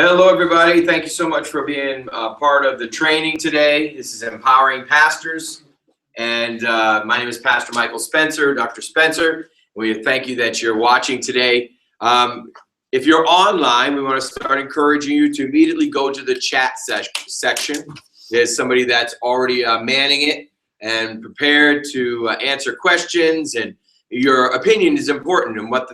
Hello, everybody. Thank you so much for being part of the training today. This is Empowering Pastors, and my name is Pastor Michael Spencer, Dr. Spencer. We thank you that you're watching today. If you're online, we want to start encouraging you to immediately go to the chat section. There's somebody that's already manning it and prepared to answer questions, and your opinion is important, and what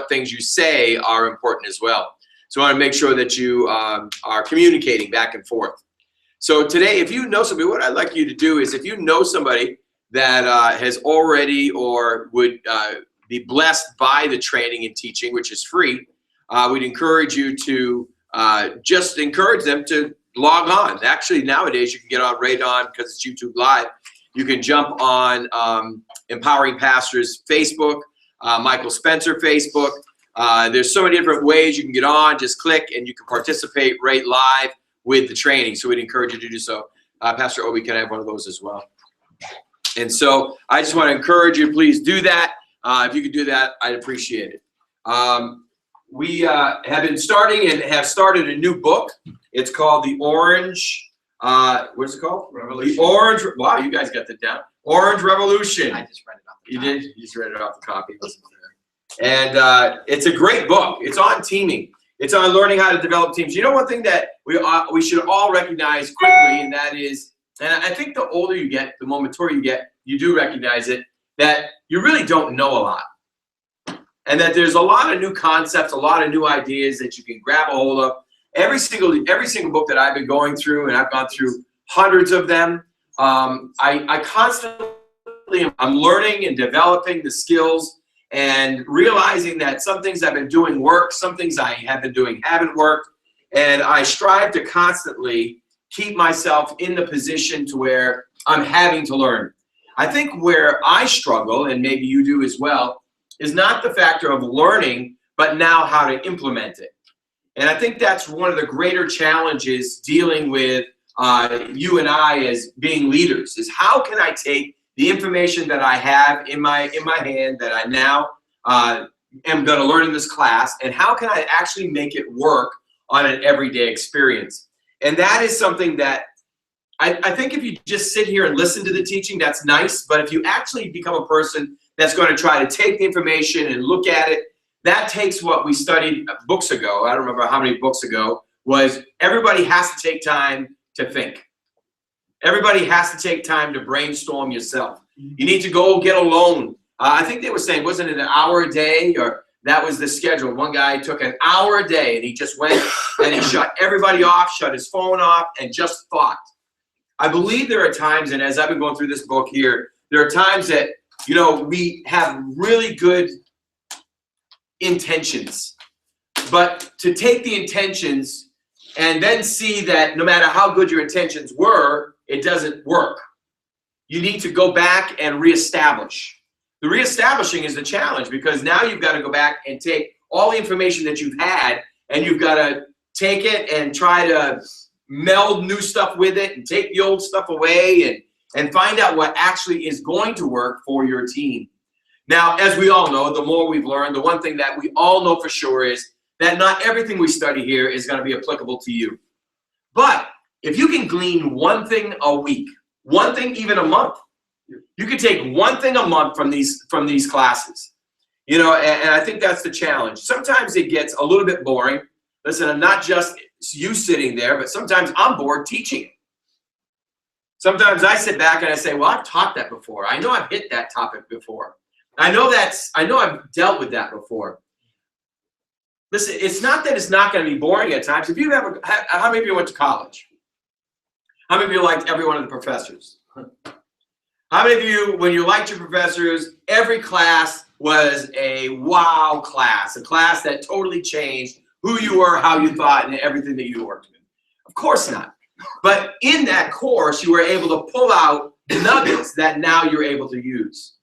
things you say are important as well. So I want to make sure that you are communicating back and forth. So today, if you know somebody, what I'd like you to do is, if you know somebody that has already or would be blessed by the training and teaching, which is free, we'd encourage you to just encourage them to log on. Actually, nowadays, you can get on right on, because it's YouTube Live. You can jump on Empowering Pastors Facebook, Michael Spencer Facebook. There's so many different ways you can get on. Just click and you can participate right live with the training. So we'd encourage you to do so. Pastor Obi, can I have one of those as well? And so I just want to encourage you, please do that. If you could do that, I'd appreciate it. We have been starting and have started a new book. It's called The Orange, what is it called? Revolution. The Orange, wow, you guys got that down. Orange Revolution. I just read it off the copy. You did? You just read it off the copy. Listen to that. And it's a great book. It's on teaming. It's on learning how to develop teams. You know, one thing that we should all recognize quickly, and that is, and I think the older you get, the more mature you get, you do recognize it, that you really don't know a lot. And that there's a lot of new concepts, a lot of new ideas that you can grab a hold of. Every single book that I've been going through, and I've gone through hundreds of them, I constantly I'm learning and developing the skills and realizing that some things I've been doing work, some things I have been doing haven't worked, and I strive to constantly keep myself in the position to where I'm having to learn. I think where I struggle, and maybe you do as well, is not the factor of learning, but now how to implement it. And I think that's one of the greater challenges dealing with you and I as being leaders, is how can I take the information that I have in my hand that I now am going to learn in this class, and how can I actually make it work on an everyday experience? And that is something that I think if you just sit here and listen to the teaching, that's nice. But if you actually become a person that's going to try to take the information and look at it, that takes what we studied books ago. I don't remember how many books ago, was everybody has to take time to think. Everybody has to take time to brainstorm yourself. You need to go get alone. I think they were saying, wasn't it an hour a day? Or that was the schedule. One guy took an hour a day, and he just went and he shut everybody off, shut his phone off, and just thought. I believe there are times, and as I've been going through this book here, there are times that, you know, we have really good intentions. But to take the intentions and then see that no matter how good your intentions were, it doesn't work. You need to go back and reestablish. The reestablishing is the challenge, because now you've got to go back and take all the information that you've had, and you've got to take it and try to meld new stuff with it and take the old stuff away and find out what actually is going to work for your team. Now, as we all know, the more we've learned, the one thing that we all know for sure is that not everything we study here is going to be applicable to you. But if you can glean one thing a week, one thing even a month, you can take one thing a month from these classes. You know, and I think that's the challenge. Sometimes it gets a little bit boring. Listen, I'm not just you sitting there, but sometimes I'm bored teaching it. Sometimes I sit back and I say, well, I've taught that before. I know I've hit that topic before. I know I've dealt with that before. Listen, it's not that it's not going to be boring at times. If you ever, how many of you went to college? How many of you liked every one of the professors? How many of you, when you liked your professors, every class was a wow class, a class that totally changed who you were, how you thought, and everything that you worked with? Of course not. But in that course, you were able to pull out nuggets that now you're able to use.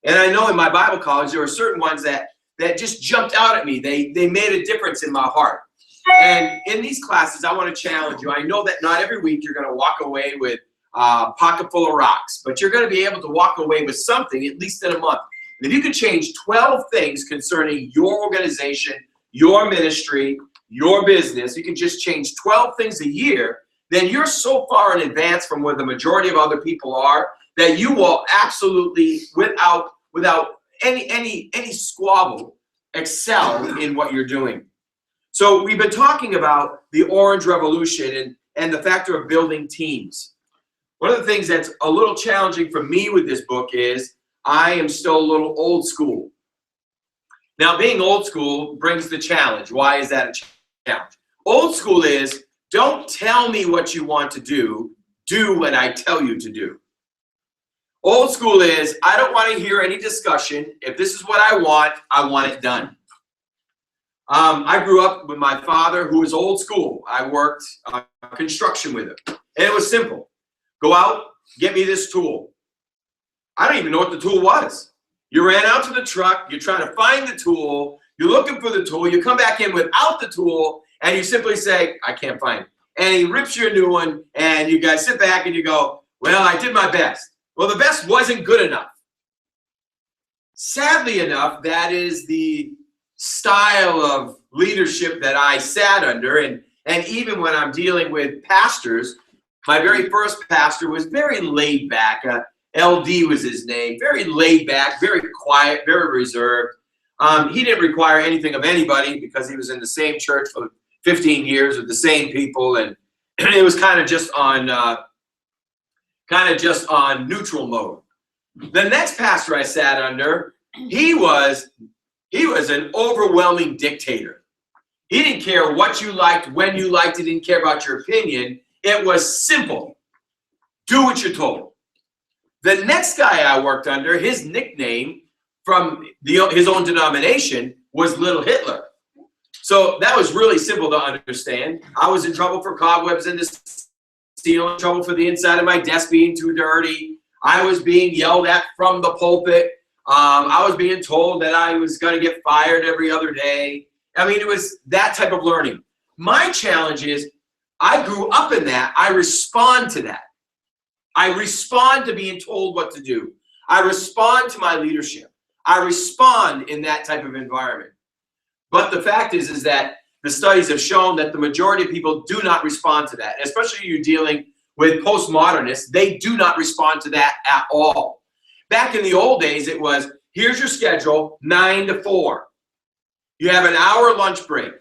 And I know in my Bible college, there were certain ones that just jumped out at me. They made a difference in my heart. And in these classes, I want to challenge you. I know that not every week you're going to walk away with a pocket full of rocks, but you're going to be able to walk away with something, at least in a month. And if you could change 12 things concerning your organization, your ministry, your business, you can just change 12 things a year, then you're so far in advance from where the majority of other people are that you will absolutely, without any squabble, excel in what you're doing. So we've been talking about the Orange Revolution and the factor of building teams. One of the things that's a little challenging for me with this book is I am still a little old school. Now, being old school brings the challenge. Why is that a challenge? Old school is, don't tell me what you want to do what I tell you to do. Old school is, I don't want to hear any discussion. If this is what I want it done. I grew up with my father, who was old school. I worked construction with him. And it was simple. Go out, get me this tool. I don't even know what the tool was. You ran out to the truck, you're trying to find the tool, you're looking for the tool, you come back in without the tool, and you simply say, I can't find it. And he rips you a new one, and you guys sit back and you go, well, I did my best. Well, the best wasn't good enough. Sadly enough, that is the style of leadership that I sat under, and even when I'm dealing with pastors, my very first pastor was very laid back. LD was his name, very laid back, very quiet, very reserved. He didn't require anything of anybody because he was in the same church for 15 years with the same people, and it was kind of just on neutral mode. The next pastor I sat under, he was an overwhelming dictator. He didn't care what you liked, when you liked it, didn't care about your opinion. It was simple. Do what you're told. The next guy I worked under, his nickname from his own denomination was Little Hitler. So that was really simple to understand. I was in trouble for cobwebs in the ceiling, in trouble for the inside of my desk being too dirty. I was being yelled at from the pulpit. I was being told that I was going to get fired every other day. I mean, it was that type of learning. My challenge is I grew up in that. I respond to that. I respond to being told what to do. I respond to my leadership. I respond in that type of environment. But the fact is that the studies have shown that the majority of people do not respond to that. Especially you're dealing with postmodernists, they do not respond to that at all. Back in the old days, it was, here's your schedule, 9 to 4. You have an hour lunch break.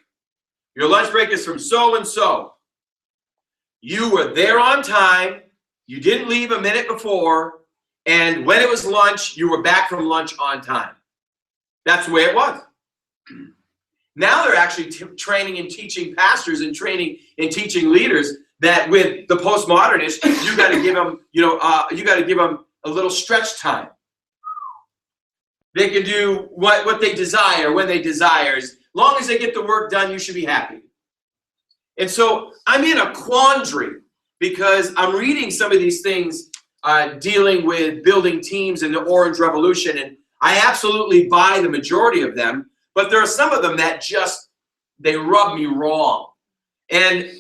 Your lunch break is from so and so. You were there on time. You didn't leave a minute before. And when it was lunch, you were back from lunch on time. That's the way it was. Now they're actually training and teaching pastors and training and teaching leaders that with the postmodernists, you got to give them, you got to give them a little stretch time. They can do what they desire when they desire. As long as they get the work done, you should be happy. And so I'm in a quandary because I'm reading some of these things dealing with building teams in the Orange Revolution, and I absolutely buy the majority of them, but there are some of them that just, they rub me wrong. And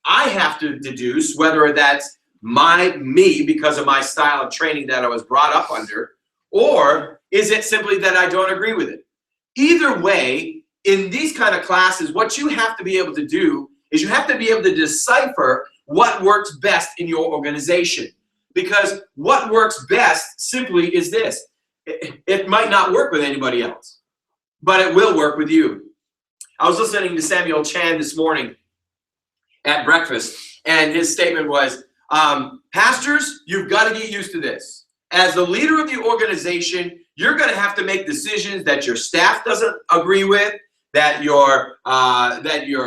I have to deduce whether that's me because of my style of training that I was brought up under, or is it simply that I don't agree with it? Either way, in these kind of classes, what you have to be able to do is you have to be able to decipher what works best in your organization. Because what works best simply is this. It might not work with anybody else, but it will work with you. I was listening to Samuel Chan this morning at breakfast, and his statement was, pastors, you've got to get used to this. As the leader of the organization, you're going to have to make decisions that your staff doesn't agree with, that your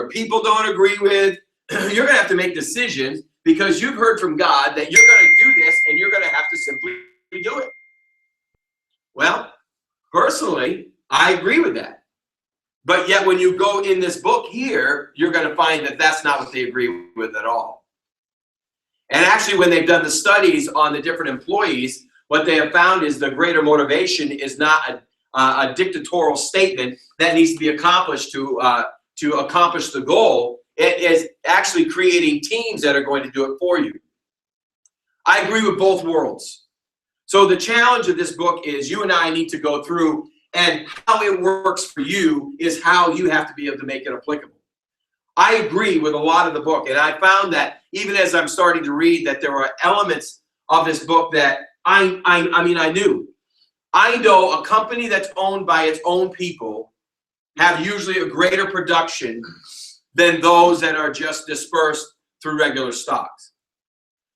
people don't agree with. You're going to have to make decisions because you've heard from God that you're going to do this, and you're going to have to simply do it. Well, personally, I agree with that. But yet when you go in this book here, you're going to find that that's not what they agree with at all. And actually, when they've done the studies on the different employees, what they have found is the greater motivation is not a dictatorial statement that needs to be accomplished to accomplish the goal. It is actually creating teams that are going to do it for you. I agree with both worlds. So the challenge of this book is you and I need to go through, and how it works for you is how you have to be able to make it applicable. I agree with a lot of the book, and I found that even as I'm starting to read that there are elements of this book that I knew. I know a company that's owned by its own people have usually a greater production than those that are just dispersed through regular stocks.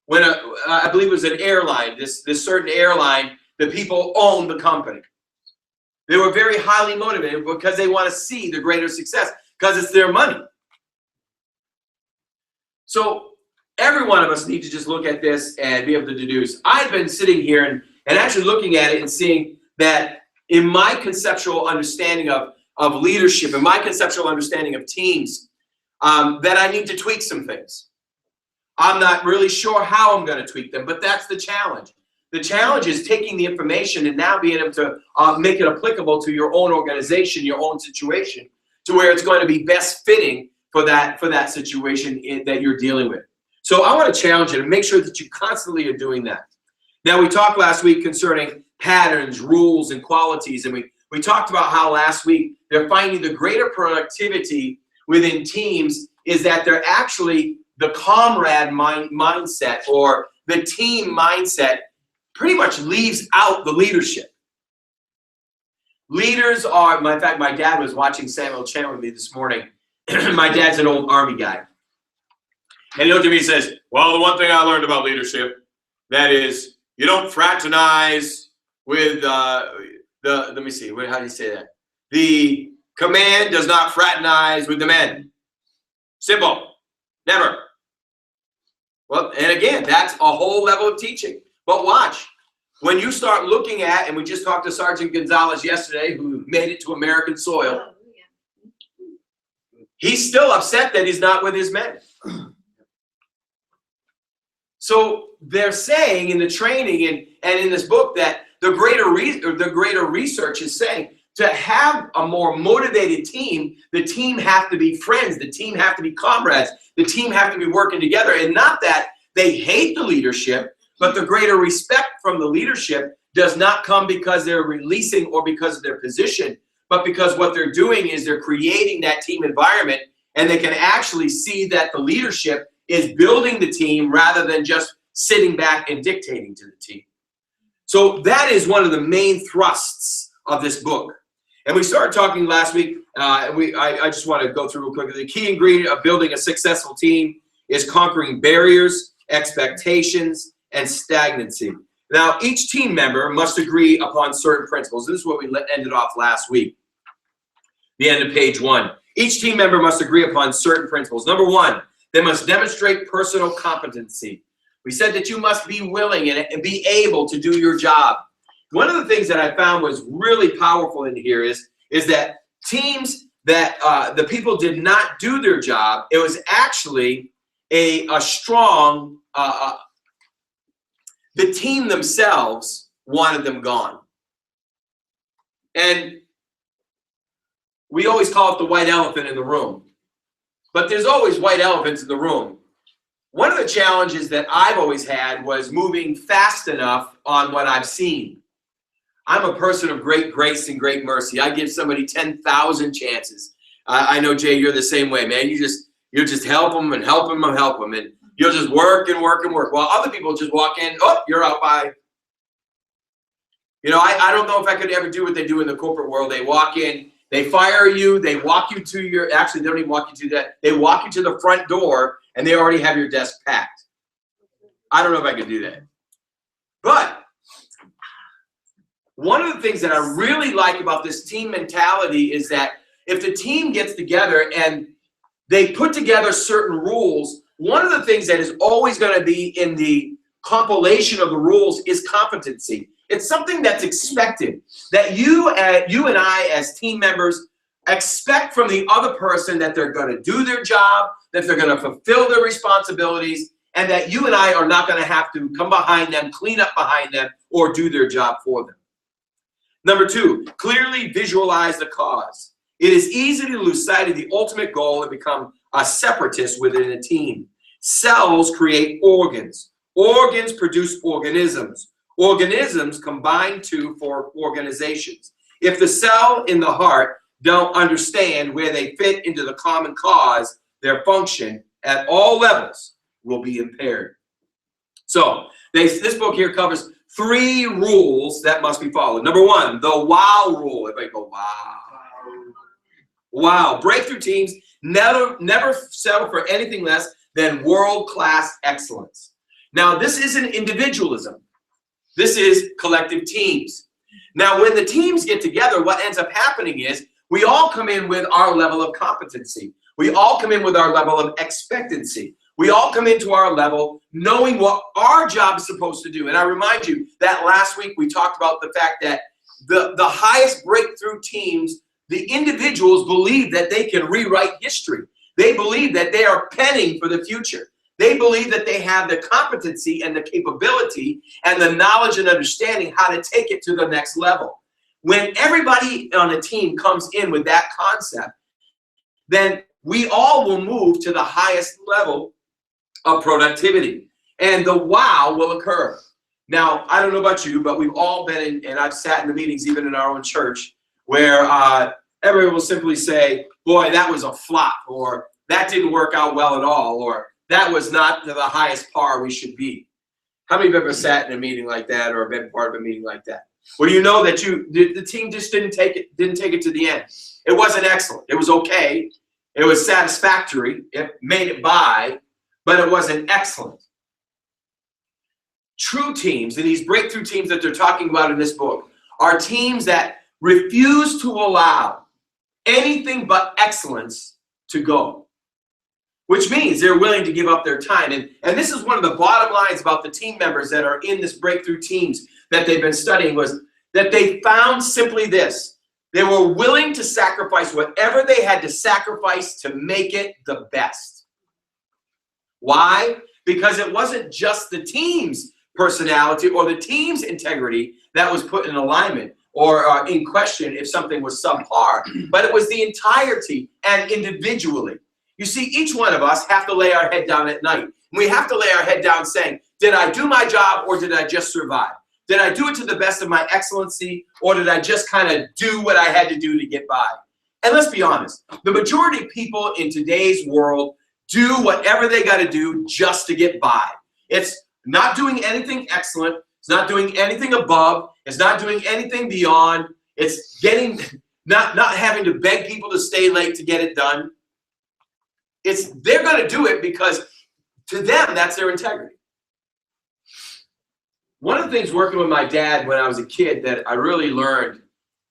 When I believe it was an airline, this certain airline, the people own the company. They were very highly motivated because they want to see the greater success because it's their money. So every one of us need to just look at this and be able to deduce. I've been sitting here and actually looking at it and seeing that in my conceptual understanding of leadership, in my conceptual understanding of teams, that I need to tweak some things. I'm not really sure how I'm going to tweak them, but that's the challenge. The challenge is taking the information and now being able to make it applicable to your own organization, your own situation, to where it's going to be best fitting for that situation that you're dealing with. So I want to challenge you to make sure that you constantly are doing that. Now, we talked last week concerning patterns, rules, and qualities, and we talked about how last week they're finding the greater productivity within teams is that they're actually the comrade mindset or the team mindset pretty much leaves out the leadership. Leaders are, in fact, my dad was watching Samuel Chan with me this morning. My dad's an old Army guy. And he looked at me and says, well, the one thing I learned about leadership, that is, you don't fraternize with, let me see, how do you say that? The command does not fraternize with the men. Simple. Never. Well, and again, that's a whole level of teaching. But watch. When you start looking at, and we just talked to Sergeant Gonzalez yesterday, who made it to American soil, he's still upset that he's not with his men. So they're saying in the training and in this book that the greater research is saying to have a more motivated team, the team have to be friends, the team have to be comrades, the team have to be working together. And not that they hate the leadership, but the greater respect from the leadership does not come because they're releasing or because of their position, but because what they're doing is they're creating that team environment, and they can actually see that the leadership is building the team rather than just sitting back and dictating to the team. So that is one of the main thrusts of this book. And we started talking last week, I just want to go through real quick. The key ingredient of building a successful team is conquering barriers, expectations, and stagnancy. Now, each team member must agree upon certain principles. This is what we ended off last week, the end of page 1. Each team member must agree upon certain principles. Number 1, they must demonstrate personal competency. We said that you must be willing and be able to do your job. One of the things that I found was really powerful in here is that teams that the people did not do their job, it was actually a strong, the team themselves wanted them gone. And we always call it the white elephant in the room. But there's always white elephants in the room. One of the challenges that I've always had was moving fast enough on what I've seen. I'm a person of great grace and great mercy. I give somebody 10,000 chances. I know, Jay, you're the same way, man. You just help them and help them and help them. And you'll just work and work and work. While other people just walk in, oh, you're out by. You know, I don't know if I could ever do what they do in the corporate world. They walk in, they fire you, they walk you to your, actually, they don't even walk you to that. They walk you to the front door, and they already have your desk packed. I don't know if I could do that. But one of the things that I really like about this team mentality is that if the team gets together and they put together certain rules, one of the things that is always going to be in the compilation of the rules is competency. It's something that's expected, that you and I as team members expect from the other person that they're going to do their job, that they're going to fulfill their responsibilities, and that you and I are not going to have to come behind them, clean up behind them, or do their job for them. Number 2, clearly visualize the cause. It is easy to lose sight of the ultimate goal and become a separatist within a team. Cells create organs. Organs produce organisms. Organisms combine to form organizations. If the cell in the heart don't understand where they fit into the common cause, their function at all levels will be impaired. So this book here covers 3 rules that must be followed. Number 1, the wow rule. Everybody go, wow. Wow. Breakthrough teams never settle for anything less than world-class excellence. Now, this isn't individualism. This is collective teams. Now, when the teams get together, what ends up happening is we all come in with our level of competency. We all come in with our level of expectancy. We all come into our level knowing what our job is supposed to do. And I remind you that last week we talked about the fact that the highest breakthrough teams, the individuals believe that they can rewrite history. They believe that they are penning for the future. They believe that they have the competency and the capability and the knowledge and understanding how to take it to the next level. When everybody on a team comes in with that concept, then we all will move to the highest level of productivity, and the wow will occur. Now, I don't know about you, but we've all been in, and I've sat in the meetings even in our own church, where everyone will simply say, boy, that was a flop, or that didn't work out well at all, or that was not to the highest par we should be. How many of you have ever sat in a meeting like that or been part of a meeting like that? Where you know that the team just didn't take it to the end. It wasn't excellent. It was okay. It was satisfactory. It made it by, but it wasn't excellent. True teams, and these breakthrough teams that they're talking about in this book, are teams that refuse to allow anything but excellence to go, which means they're willing to give up their time. And this is one of the bottom lines about the team members that are in this breakthrough teams that they've been studying, was that they found simply this: they were willing to sacrifice whatever they had to sacrifice to make it the best. Why? Because it wasn't just the team's personality or the team's integrity that was put in alignment or in question if something was subpar, but it was the entirety and individually. You see, each one of us have to lay our head down at night. We have to lay our head down saying, did I do my job or did I just survive? Did I do it to the best of my excellency, or did I just kind of do what I had to do to get by? And let's be honest, the majority of people in today's world do whatever they got to do just to get by. It's not doing anything excellent. It's not doing anything above. It's not doing anything beyond. It's getting, not having to beg people to stay late to get it done. They're going to do it because to them, that's their integrity. One of the things working with my dad when I was a kid that I really learned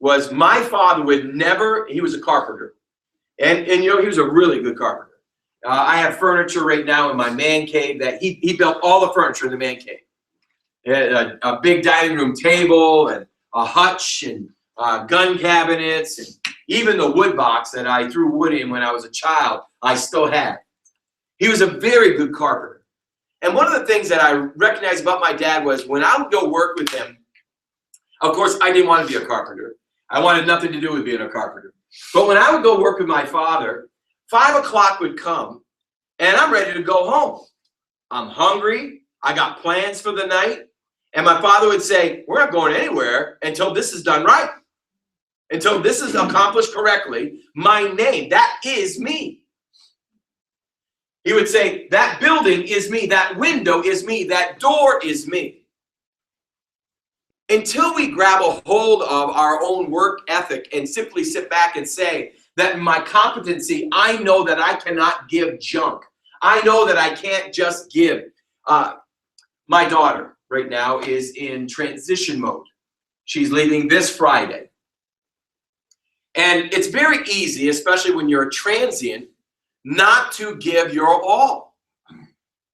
was my father would never, he was a carpenter. And you know, he was a really good carpenter. I have furniture right now in my man cave that he built all the furniture in the man cave. A big dining room table and a hutch and gun cabinets, and even the wood box that I threw wood in when I was a child, I still have. He was a very good carpenter. And one of the things that I recognized about my dad was when I would go work with him, of course, I didn't want to be a carpenter. I wanted nothing to do with being a carpenter. But when I would go work with my father, 5 o'clock would come, and I'm ready to go home. I'm hungry. I got plans for the night. And my father would say, we're not going anywhere until this is done right. Until this is accomplished correctly. My name, that is me. He would say, that building is me. That window is me. That door is me. Until we grab a hold of our own work ethic and simply sit back and say that my competency, I know that I cannot give junk. I know that I can't just give. My daughter right now is in transition mode. She's leaving this Friday. And it's very easy, especially when you're a transient, not to give your all.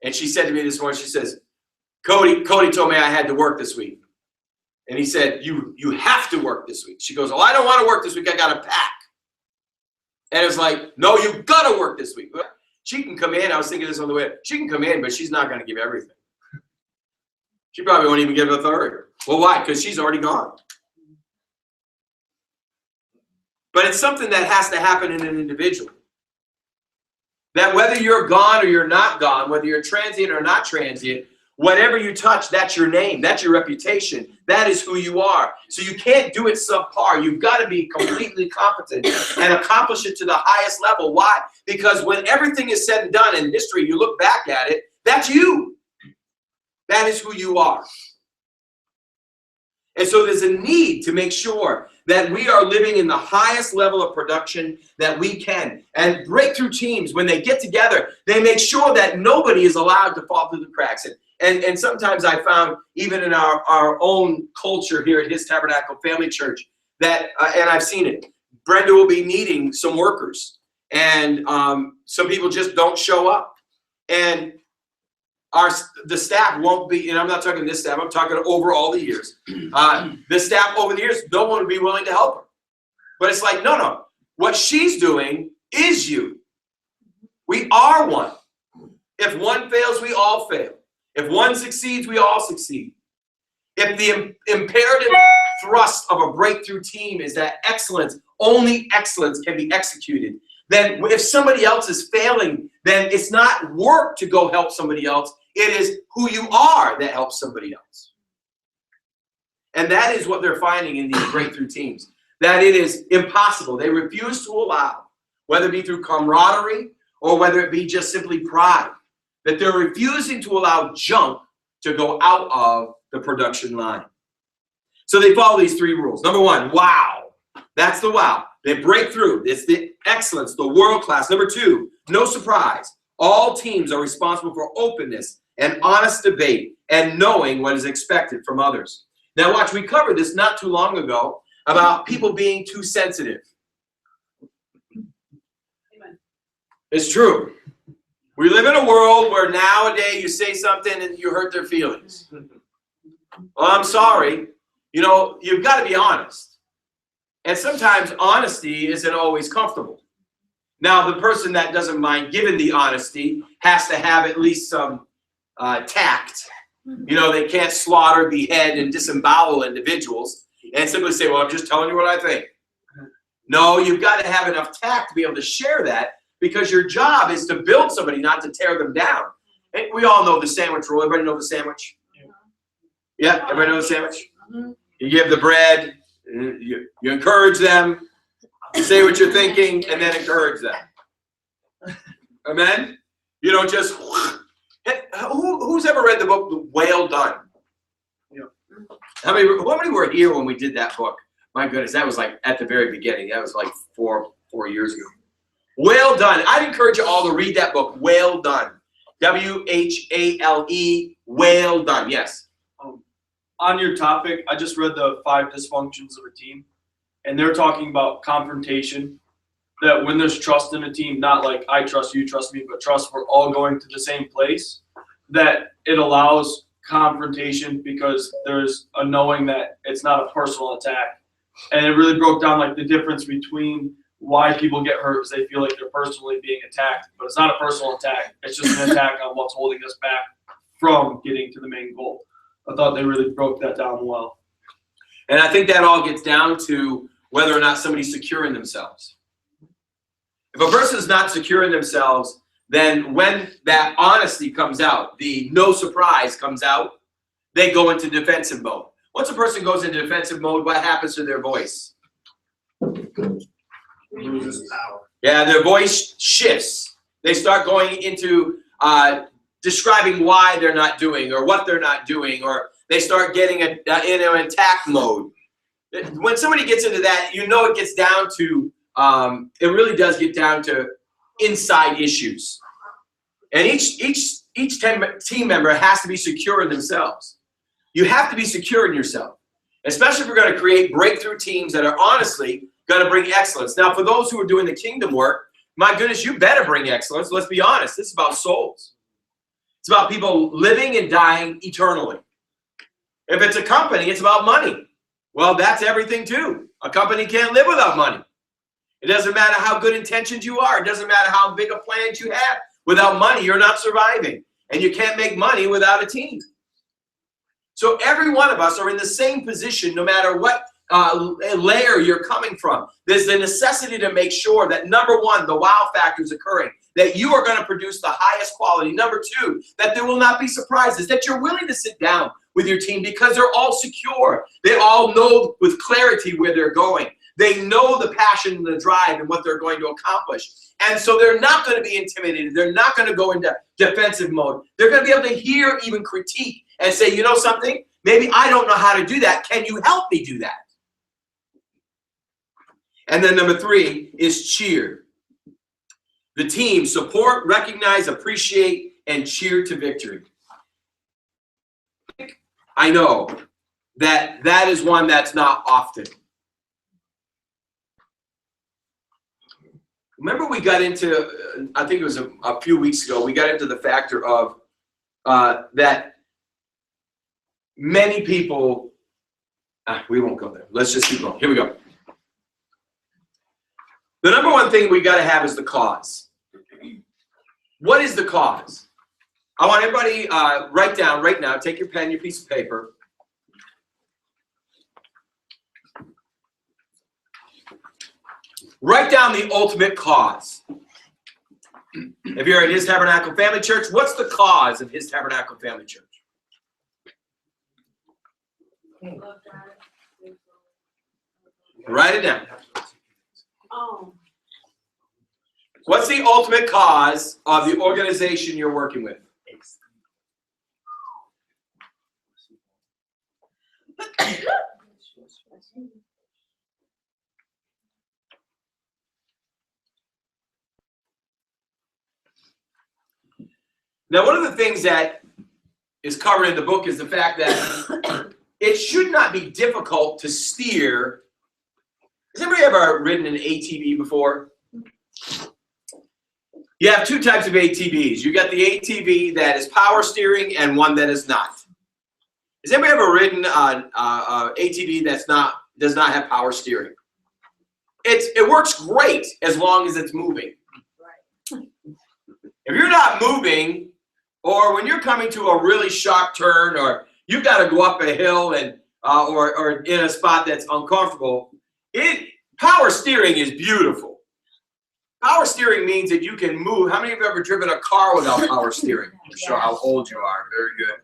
And she said to me this morning, she says, Cody told me I had to work this week. And he said, you have to work this week. She goes, well, I don't want to work this week. I got to pack. And it's like, no, you got to work this week. She can come in. I was thinking this on the way. She can come in, but she's not going to give everything. She probably won't even give a third. Well, why? Because she's already gone. But it's something that has to happen in an individual. That whether you're gone or you're not gone, whether you're transient or not transient, whatever you touch, that's your name, that's your reputation, that is who you are. So you can't do it subpar. You've got to be completely competent and accomplish it to the highest level. Why? Because when everything is said and done in history, you look back at it, that's you. That is who you are. And so there's a need to make sure that we are living in the highest level of production that we can. And breakthrough teams, when they get together, they make sure that nobody is allowed to fall through the cracks. And sometimes I found, even in our own culture here at His Tabernacle Family Church, that, and I've seen it, Brenda will be needing some workers. And some people just don't show up. And the staff won't be, and I'm not talking this staff, I'm talking over all the years. The staff over the years, no one would be willing to help her. But it's like, no. What she's doing is you. We are one. If one fails, we all fail. If one succeeds, we all succeed. If the imperative thrust of a breakthrough team is that excellence, only excellence can be executed, then if somebody else is failing, then it's not work to go help somebody else. It is who you are that helps somebody else. And that is what they're finding in these breakthrough teams, that it is impossible. They refuse to allow, whether it be through camaraderie or whether it be just simply pride, that they're refusing to allow junk to go out of the production line. So they follow these 3 rules. Number 1, wow. That's the wow. They break through. It's the excellence, the world class. Number 2, no surprise. All teams are responsible for openness and honest debate and knowing what is expected from others. Now watch, we covered this not too long ago about people being too sensitive. Amen. It's true. We live in a world where nowadays you say something and you hurt their feelings. Well, I'm sorry. You know, you've got to be honest. And sometimes honesty isn't always comfortable. Now, the person that doesn't mind giving the honesty has to have at least some tact. You know, they can't slaughter, behead, and disembowel individuals and simply say, well, I'm just telling you what I think. No, you've got to have enough tact to be able to share that, because your job is to build somebody, not to tear them down. And we all know the sandwich rule. Everybody know the sandwich? Yeah, everybody know the sandwich? You give the bread, you encourage them, you say what you're thinking, and then encourage them. Amen? You don't just... Who's ever read the book, Well Done? Yeah. How many were here when we did that book? My goodness, that was like at the very beginning. That was like four years ago. Well Done. I'd encourage you all to read that book, Well Done. W-H-A-L-E, Well Done. Yes. On your topic, I just read the 5 dysfunctions of a team, and they're talking about confrontation. That when there's trust in a team, not like I trust you, trust me, but trust we're all going to the same place, that it allows confrontation because there's a knowing that it's not a personal attack. And it really broke down like the difference between why people get hurt is they feel like they're personally being attacked, but it's not a personal attack. It's just an attack on what's holding us back from getting to the main goal. I thought they really broke that down well. And I think that all gets down to whether or not somebody's secure in themselves. If a person is not secure in themselves, then when that honesty comes out, the no surprise comes out, they go into defensive mode. Once a person goes into defensive mode, what happens to their voice? Loses power. Yeah, their voice shifts. They start going into describing why they're not doing or what they're not doing, or they start getting in an attack mode. When somebody gets into that, you know it gets down to it really does get down to inside issues. And each team member has to be secure in themselves. You have to be secure in yourself, especially if we're going to create breakthrough teams that are honestly going to bring excellence. Now, for those who are doing the kingdom work, my goodness, you better bring excellence. Let's be honest. This is about souls. It's about people living and dying eternally. If it's a company, it's about money. Well, that's everything too. A company can't live without money. It doesn't matter how good intentions you are. It doesn't matter how big a plan you have. Without money, you're not surviving. And you can't make money without a team. So every one of us are in the same position no matter what layer you're coming from. There's the necessity to make sure that, number one, the wow factor is occurring, that you are going to produce the highest quality. Number two, that there will not be surprises, that you're willing to sit down with your team because they're all secure. They all know with clarity where they're going. They know the passion and the drive and what they're going to accomplish. And so they're not going to be intimidated. They're not going to go into defensive mode. They're going to be able to hear even critique and say, you know something? Maybe I don't know how to do that. Can you help me do that? And then number 3 is cheer. The team support, recognize, appreciate, and cheer to victory. I know that is one that's not often. Remember we got into, I think it was a few weeks ago, we got into the factor of that many people, we won't go there. Let's just keep going. Here we go. The number one thing we got to have is the cause. What is the cause? I want everybody write down right now, take your pen, your piece of paper. Write down the ultimate cause. If you're at His Tabernacle Family Church, what's the cause of His Tabernacle Family Church? Write it down. Oh. What's the ultimate cause of the organization you're working with? Now, one of the things that is covered in the book is the fact that it should not be difficult to steer. Has anybody ever ridden an ATV before? You have 2 types of ATVs. You got the ATV that is power steering and one that is not. Has anybody ever ridden an ATV does not have power steering? It works great as long as it's moving. If you're not moving, or when you're coming to a really sharp turn, or you've got to go up a hill and or in a spot that's uncomfortable, power steering is beautiful. Power steering means that you can move. How many of you have ever driven a car without power steering? I'm sure how old you are. Very good.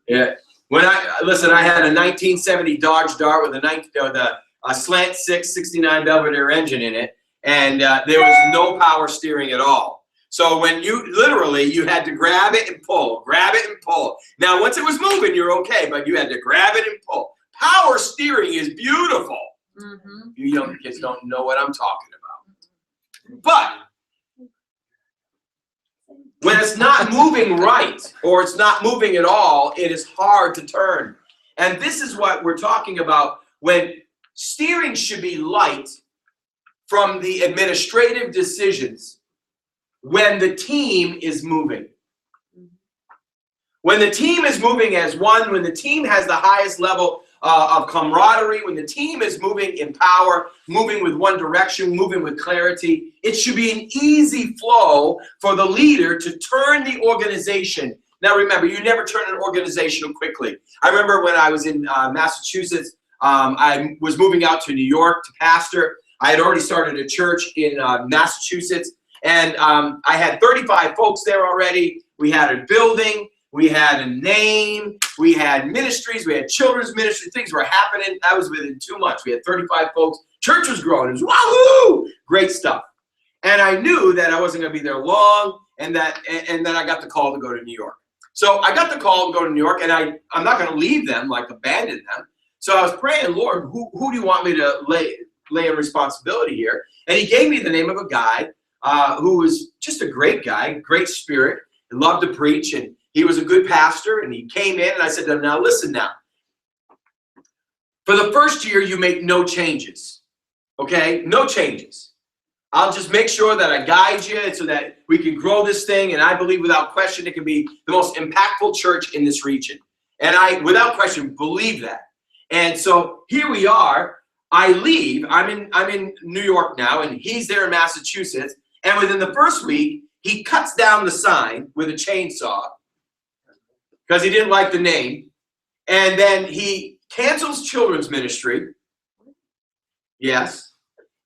Yeah. When I had a 1970 Dodge Dart with a slant 6 69 Belvedere engine in it, and there was no power steering at all. So when you had to grab it and pull, grab it and pull. Now, once it was moving, you're okay, but you had to grab it and pull. Power steering is beautiful. Mm-hmm. You young kids don't know what I'm talking about. But when it's not moving right, or it's not moving at all, it is hard to turn. And this is what we're talking about when steering should be light from the administrative decisions. When the team is moving. When the team is moving as one, when the team has the highest level of camaraderie, when the team is moving in power, moving with one direction, moving with clarity, it should be an easy flow for the leader to turn the organization. Now remember, you never turn an organization quickly. I remember when I was in Massachusetts, I was moving out to New York to pastor. I had already started a church in Massachusetts. And I had 35 folks there already. We had a building. We had a name. We had ministries. We had children's ministry. Things were happening. That was within 2 months. We had 35 folks. Church was growing. It was wahoo! Great stuff. And I knew that I wasn't going to be there long, and then I got the call to go to New York. So I got the call to go to New York, and I'm not going to leave them, like abandon them. So I was praying, Lord, who do you want me to lay a responsibility here? And He gave me the name of a guy who was just a great guy, great spirit, and loved to preach, and he was a good pastor, and he came in, and I said to him, now listen now. For the first year, you make no changes, okay? No changes. I'll just make sure that I guide you so that we can grow this thing, and I believe without question it can be the most impactful church in this region. And I, without question, believe that. And so here we are. I leave. I'm in New York now, and he's there in Massachusetts. And within the first week, he cuts down the sign with a chainsaw because he didn't like the name. And then he cancels children's ministry. Yes.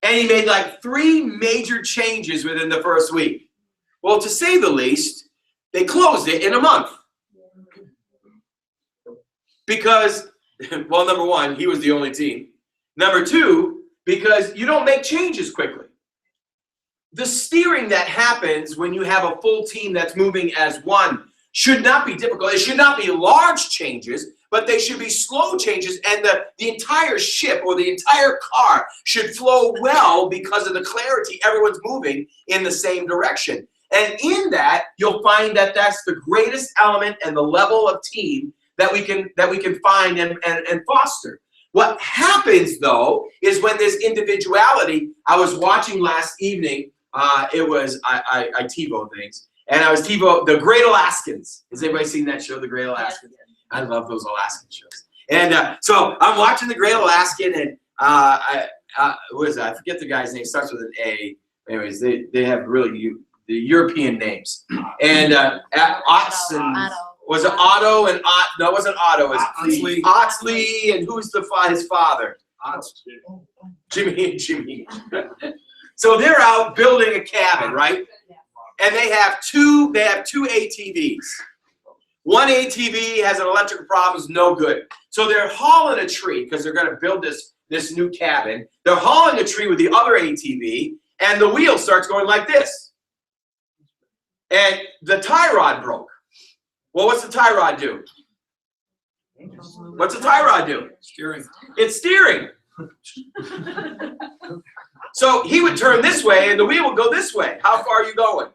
And he made like 3 major changes within the first week. Well, to say the least, they closed it in a month. Because, well, number one, he was the only team. Number 2, because you don't make changes quickly. The steering that happens when you have a full team that's moving as one should not be difficult. It should not be large changes, but they should be slow changes, and the entire ship or the entire car should flow well because of the clarity. Everyone's moving in the same direction. And in that, you'll find that that's the greatest element and the level of team that we can find and foster. What happens though is when there's individuality. I was watching last evening. It was I TiVo things, and I was TiVo The Great Alaskans. Has anybody seen that show, The Great Alaskans? I love those Alaskan shows. And so I'm watching The Great Alaskan, and what is that? I forget the guy's name. Starts with an A. Anyways, they have really the European names. And Otts and was it Otto and Ott? No, it wasn't Otto. It was Otsley, and who's his father? Jimmy and Jimmy. So they're out building a cabin, right? And they have two ATVs. One ATV has an electrical problem, is no good. So they're hauling a tree because they're going to build this new cabin. They're hauling a tree with the other ATV, and the wheel starts going like this. And the tie rod broke. Well, what's the tie rod do? What's the tie rod do? Steering. It's steering. So he would turn this way and the wheel would go this way. How far are you going?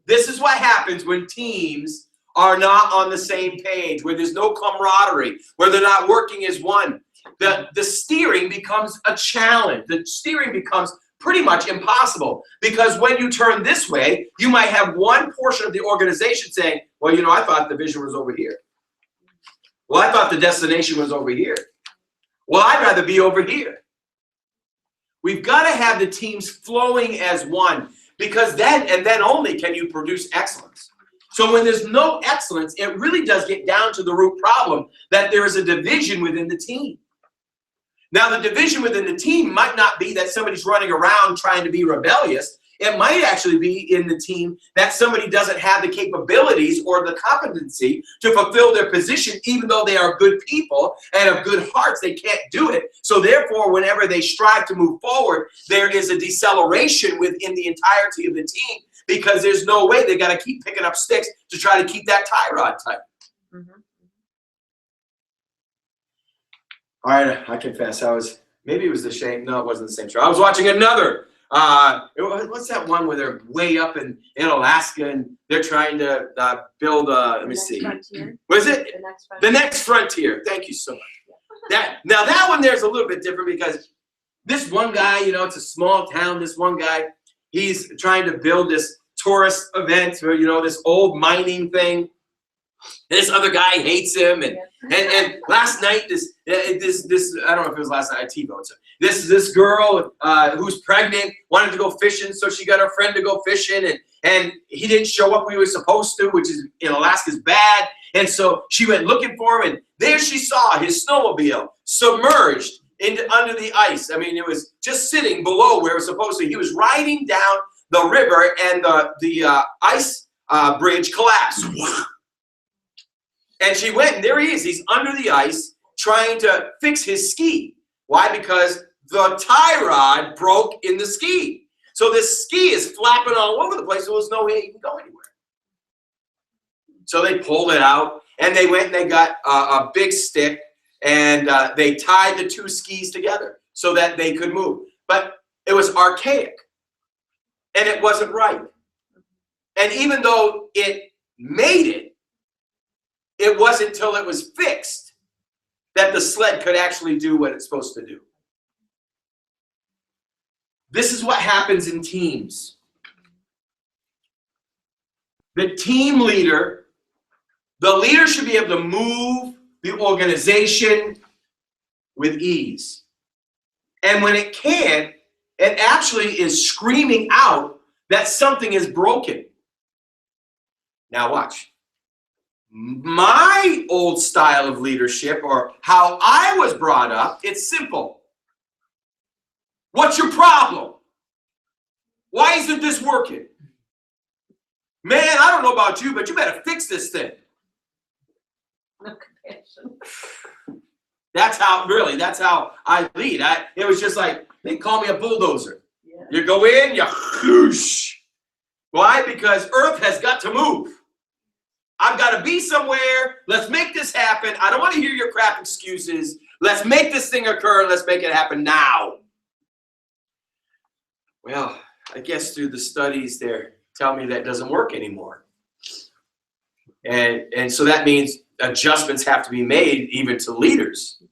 This is what happens when teams are not on the same page, where there's no camaraderie, where they're not working as one. The steering becomes a challenge. The steering becomes pretty much impossible, because when you turn this way, you might have one portion of the organization saying, well, you know, I thought the vision was over here. Well, I thought the destination was over here. Well, I'd rather be over here. We've got to have the teams flowing as one, because then and then only can you produce excellence. So when there's no excellence, it really does get down to the root problem that there is a division within the team. Now, the division within the team might not be that somebody's running around trying to be rebellious. It might actually be in the team that somebody doesn't have the capabilities or the competency to fulfill their position, even though they are good people and have good hearts, they can't do it. So therefore, whenever they strive to move forward, there is a deceleration within the entirety of the team, because there's no way. They got to keep picking up sticks to try to keep that tie rod tight. Mm-hmm. All right, I confess, maybe it was the same. No, it wasn't the same show. I was watching another. What's that one where they're way up in Alaska and they're trying to build let me see. Frontier. What is it? The Next Frontier. The Next Frontier. Thank you so much. Now that one there's a little bit different, because this one guy, you know, it's a small town. This one guy, he's trying to build this tourist event, or, you know, this old mining thing. This other guy hates him, and last night this I don't know if it was last night, I TiVoed. So this girl who's pregnant wanted to go fishing, so she got her friend to go fishing, and he didn't show up when he was supposed to, which is in Alaska's bad. And so she went looking for him, and there she saw his snowmobile submerged under the ice. I mean, it was just sitting below where it was supposed to. He was riding down the river, and the ice bridge collapsed. And she went, and there he is. He's under the ice trying to fix his ski. Why? Because the tie rod broke in the ski. So this ski is flapping all over the place. There was no way he can go anywhere. So they pulled it out, and they went and they got a big stick, and they tied the two skis together so that they could move. But it was archaic, and it wasn't right. And even though it made it, it wasn't until it was fixed that the sled could actually do what it's supposed to do. This is what happens in teams. The team leader, the leader should be able to move the organization with ease. And when it can't, it actually is screaming out that something is broken. Now watch. My old style of leadership, or how I was brought up, it's simple. What's your problem? Why isn't this working? Man, I don't know about you, but you better fix this thing. No compassion. That's how I lead. It was just like, they call me a bulldozer. Yeah. You go in, you whoosh. Why? Because Earth has got to move. I've got to be somewhere. Let's make this happen. I don't want to hear your crap excuses. Let's make this thing occur. Let's make it happen now. Well, I guess through the studies there tell me that doesn't work anymore. And so that means adjustments have to be made even to leaders,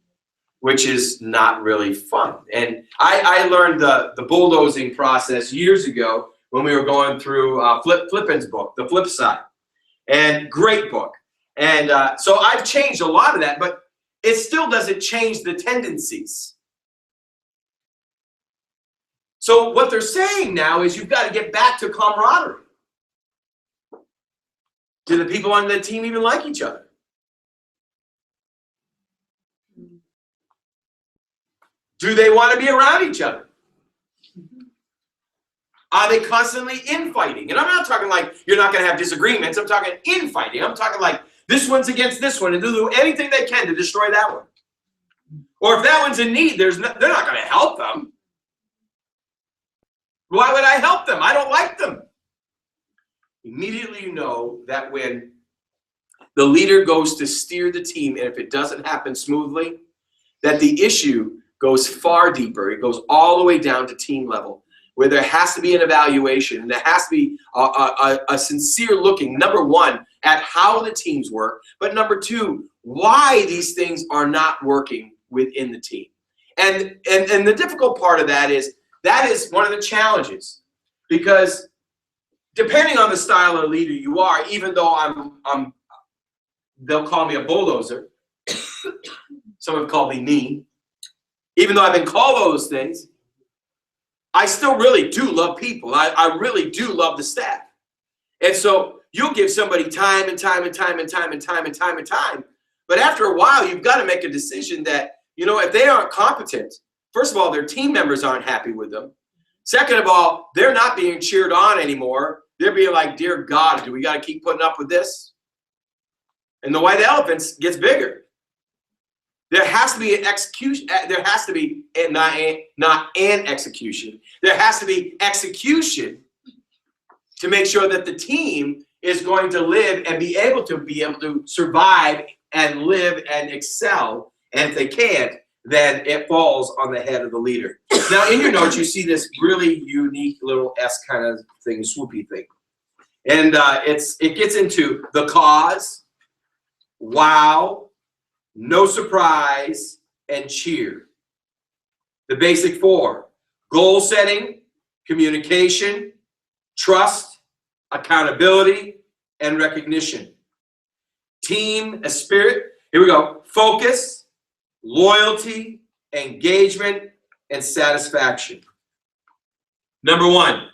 which is not really fun. And I learned the bulldozing process years ago when we were going through Flippin's book, The Flip Side. And great book. And so I've changed a lot of that, but it still doesn't change the tendencies. So what they're saying now is you've got to get back to camaraderie. Do the people on the team even like each other? Do they want to be around each other? Are they constantly infighting? And I'm not talking like you're not going to have disagreements. I'm talking infighting. I'm talking like this one's against this one and they'll do anything they can to destroy that one. Or if that one's in need, they're not going to help them. Why would I help them? I don't like them. Immediately you know that when the leader goes to steer the team, and if it doesn't happen smoothly, that the issue goes far deeper. It goes all the way down to team level, where there has to be an evaluation, and there has to be a sincere looking, number one, at how the teams work, but number two, why these things are not working within the team. And the difficult part of that is one of the challenges, because depending on the style of leader you are, even though they'll call me a bulldozer, some have called me mean, even though I've been called those things, I still really do love people. I really do love the staff. And so you'll give somebody time and time and time and time and time and time and time. But after a while, you've got to make a decision that, you know, if they aren't competent, first of all, their team members aren't happy with them. Second of all, they're not being cheered on anymore. They're being like, dear God, do we got to keep putting up with this? And the white elephant gets bigger. There has to be an execution. There has to be not an execution. There has to be execution to make sure that the team is going to live and be able to survive and live and excel. And if they can't, then it falls on the head of the leader. Now, in your notes, you see this really unique little S kind of thing, swoopy thing. And it gets into the cause, wow, no surprise, and cheer. The basic four: goal setting, communication, trust, accountability, and recognition. Team spirit, here we go, focus, loyalty, engagement, and satisfaction. Number one,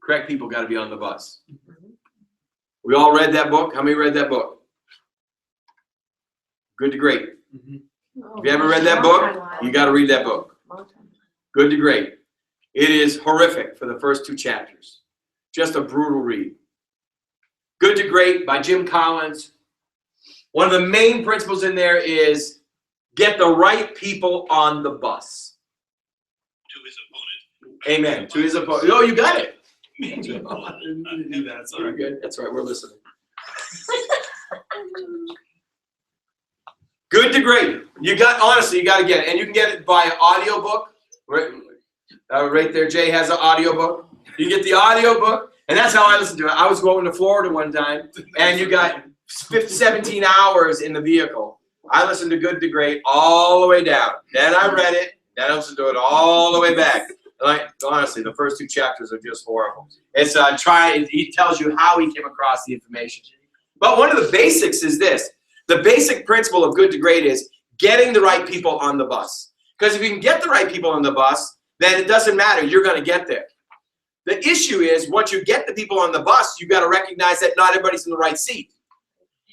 correct people got to be on the bus. We all read that book. How many read that book? Good to Great. If you haven't read that book, you got to read that book. Good to Great. It is horrific for the first two chapters. Just a brutal read. Good to Great by Jim Collins. One of the main principles in there is get the right people on the bus. To his opponent. Amen. To his opponent. Oh, you got it. That's all right. Good. That's right. We're listening. Good to Great. You got, honestly, you got to get it. And you can get it by audiobook. Right there, Jay has an audiobook. You get the audiobook, and that's how I listen to it. I was going to Florida one time, and you got 17 hours in the vehicle. I listened to Good to Great all the way down. Then I read it. Then I listened to it all the way back. Like, honestly, the first two chapters are just horrible. It's he tells you how he came across the information. But one of the basics is this. The basic principle of Good to Great is getting the right people on the bus. Because if you can get the right people on the bus, then it doesn't matter. You're going to get there. The issue is once you get the people on the bus, you've got to recognize that not everybody's in the right seat.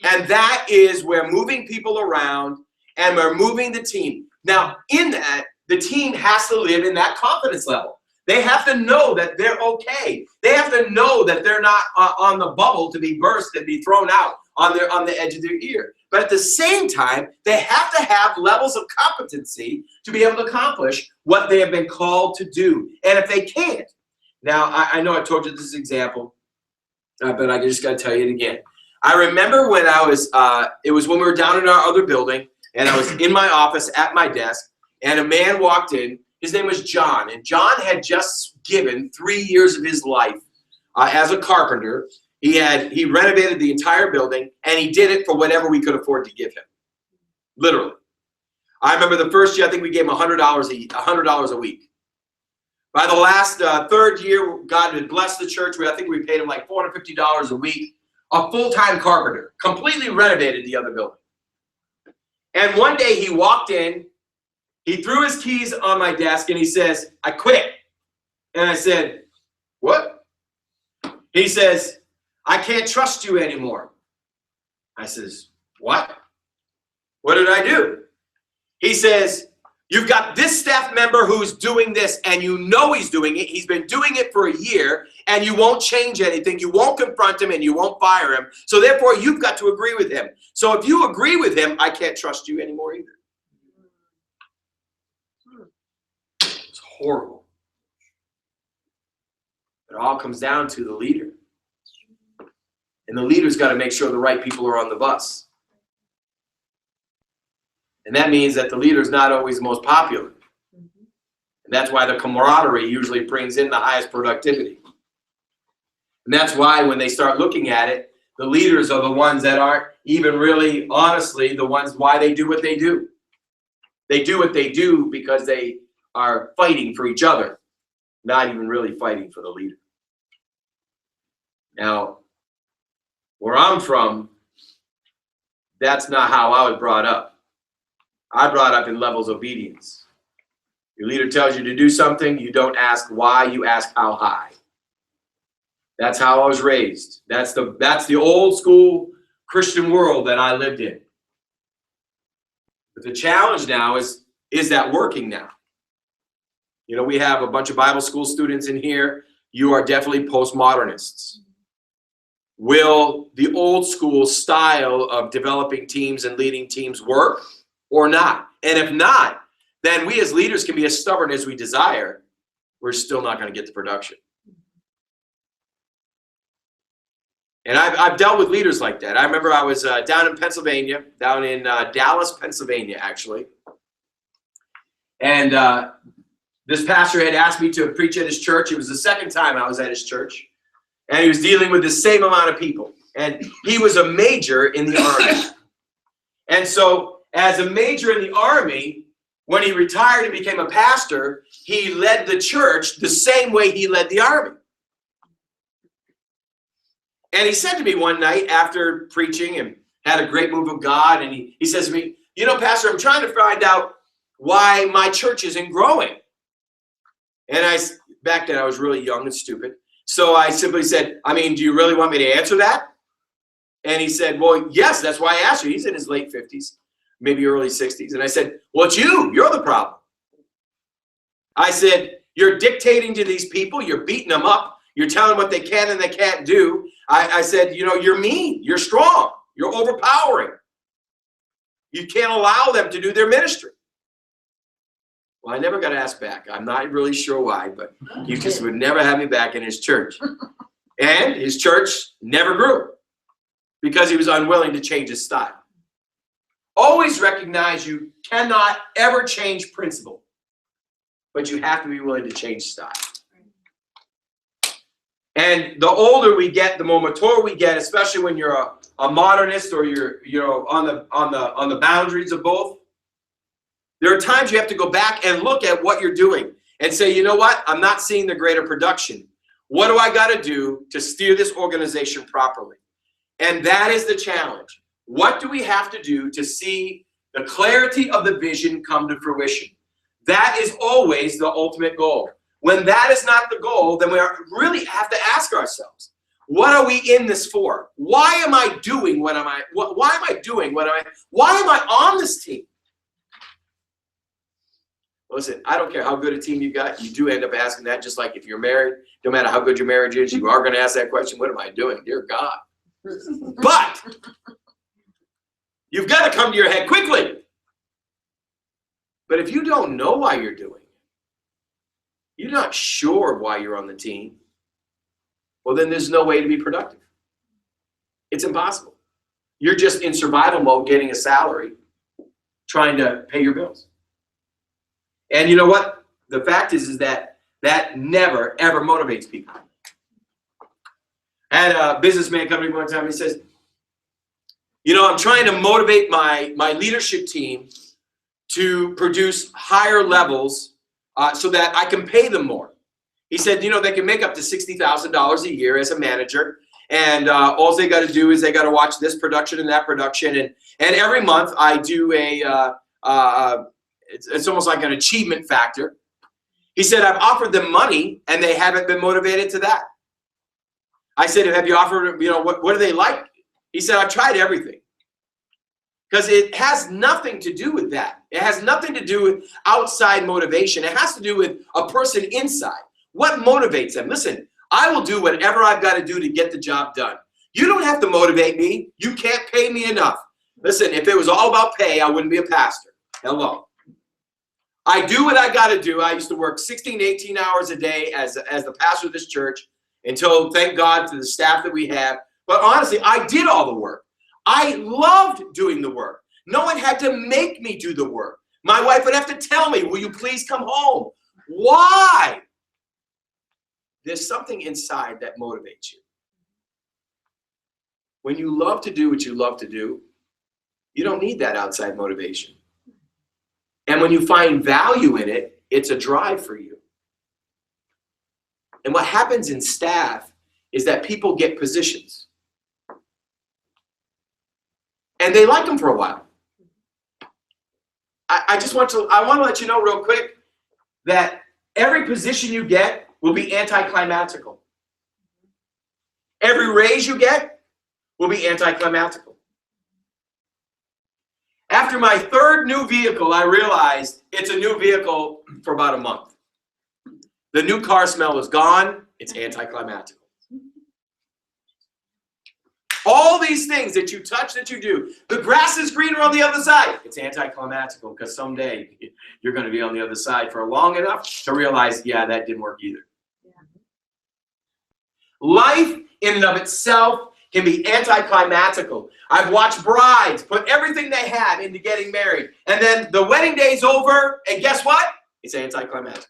And that is where moving people around and we're moving the team. Now, in that, the team has to live in that confidence level. They have to know that they're okay. They have to know that they're not on the bubble to be burst and be thrown out on the edge of their ear. But at the same time, they have to have levels of competency to be able to accomplish what they have been called to do. And if they can't, now I know I told you this example, but I just got to tell you it again. I remember when I was, it was when we were down in our other building, and I was in my office at my desk, and a man walked in. His name was John, and John had just given 3 years of his life as a carpenter. He renovated the entire building, and he did it for whatever we could afford to give him. Literally. I remember the first year, I think we gave him $100 a week. By the last third year, God had blessed the church. I think we paid him like $450 a week. A full-time carpenter, completely renovated the other building. And one day he walked in, he threw his keys on my desk, and he says, "I quit." And I said, "What?" He says, "I can't trust you anymore." I says, "What? What did I do?" He says, "You've got this staff member who's doing this, and you know he's doing it. He's been doing it for a year, and you won't change anything. You won't confront him, and you won't fire him. So therefore, you've got to agree with him. So if you agree with him, I can't trust you anymore either." It's horrible. It all comes down to the leader. And the leader's got to make sure the right people are on the bus. And that means that the leader's not always the most popular. And that's why the camaraderie usually brings in the highest productivity. And that's why when they start looking at it, the leaders are the ones that aren't even really, honestly, the ones why they do what they do. They do what they do because they are fighting for each other, not even really fighting for the leader. Now, where I'm from, that's not how I was brought up. I brought up in levels of obedience. Your leader tells you to do something, you don't ask why, you ask how high. That's how I was raised. That's the old school Christian world that I lived in. But the challenge now is that working now? You know, we have a bunch of Bible school students in here. You are definitely postmodernists. Will the old school style of developing teams and leading teams work or not? And if not, then we as leaders can be as stubborn as we desire. We're still not going to get the production. And I've dealt with leaders like that. I remember I was down in Pennsylvania, down in Dallas, Pennsylvania, actually. And this pastor had asked me to preach at his church. It was the second time I was at his church. And he was dealing with the same amount of people. And he was a major in the Army. And so as a major in the Army, when he retired and became a pastor, he led the church the same way he led the Army. And he said to me one night after preaching and had a great move of God, and he says to me, "You know, Pastor, I'm trying to find out why my church isn't growing." And back then I was really young and stupid. So I simply said, "I mean, do you really want me to answer that?" And he said, "Well, yes, that's why I asked you." He's in his late 50s, maybe early 60s. And I said, "Well, it's you. You're the problem." I said, "You're dictating to these people. You're beating them up. You're telling them what they can and they can't do." I said, "You know, you're mean. You're strong. You're overpowering. You can't allow them to do their ministry." Well, I never got asked back. I'm not really sure why, but he just would never have me back in his church. And his church never grew because he was unwilling to change his style. Always recognize you cannot ever change principle, but you have to be willing to change style. And the older we get, the more mature we get, especially when you're a modernist or you're on the boundaries of both. There are times you have to go back and look at what you're doing and say, "You know what? I'm not seeing the greater production. What do I got to do to steer this organization properly?" And that is the challenge. What do we have to do to see the clarity of the vision come to fruition? That is always the ultimate goal. When that is not the goal, then we really have to ask ourselves, what are we in this for? Why am I doing what am I? Why am I doing what am I? Why am I on this team? Listen, I don't care how good a team you got. You do end up asking that, just like if you're married. No matter how good your marriage is, you are going to ask that question, what am I doing? Dear God. But you've got to come to your head quickly. But if you don't know why you're doing it, you're not sure why you're on the team, well, then there's no way to be productive. It's impossible. You're just in survival mode, getting a salary, trying to pay your bills. And you know what? The fact is that never, ever motivates people. I had a businessman come to me one time, he says, I'm trying to motivate my leadership team to produce higher levels so that I can pay them more. He said, they can make up to $60,000 a year as a manager, and all they got to do is they got to watch this production and that production, and every month I do it's almost like an achievement factor. He said, I've offered them money and they haven't been motivated to that. I said, have you offered, what do they like? He said, I've tried everything. Because it has nothing to do with that. It has nothing to do with outside motivation. It has to do with a person inside. What motivates them? Listen, I will do whatever I've got to do to get the job done. You don't have to motivate me. You can't pay me enough. Listen, if it was all about pay, I wouldn't be a pastor. Hello. I do what I got to do. I used to work 16, 18 hours a day as the pastor of this church until, thank God, to the staff that we have. But honestly, I did all the work. I loved doing the work. No one had to make me do the work. My wife would have to tell me, will you please come home? Why? There's something inside that motivates you. When you love to do what you love to do, you don't need that outside motivation. And when you find value in it, it's a drive for you. And what happens in staff is that people get positions. And they like them for a while. I want to let you know real quick that every position you get will be anticlimactical. Every raise you get will be anticlimactical. After my third new vehicle, I realized it's a new vehicle for about a month. The new car smell is gone. It's anticlimactical. All these things that you touch, that you do. The grass is greener on the other side. It's anticlimactical because someday you're going to be on the other side for long enough to realize, yeah, that didn't work either. Yeah. Life in and of itself can be anticlimactical. I've watched brides put everything they had into getting married. And then the wedding day's over, and guess what? It's anticlimactical.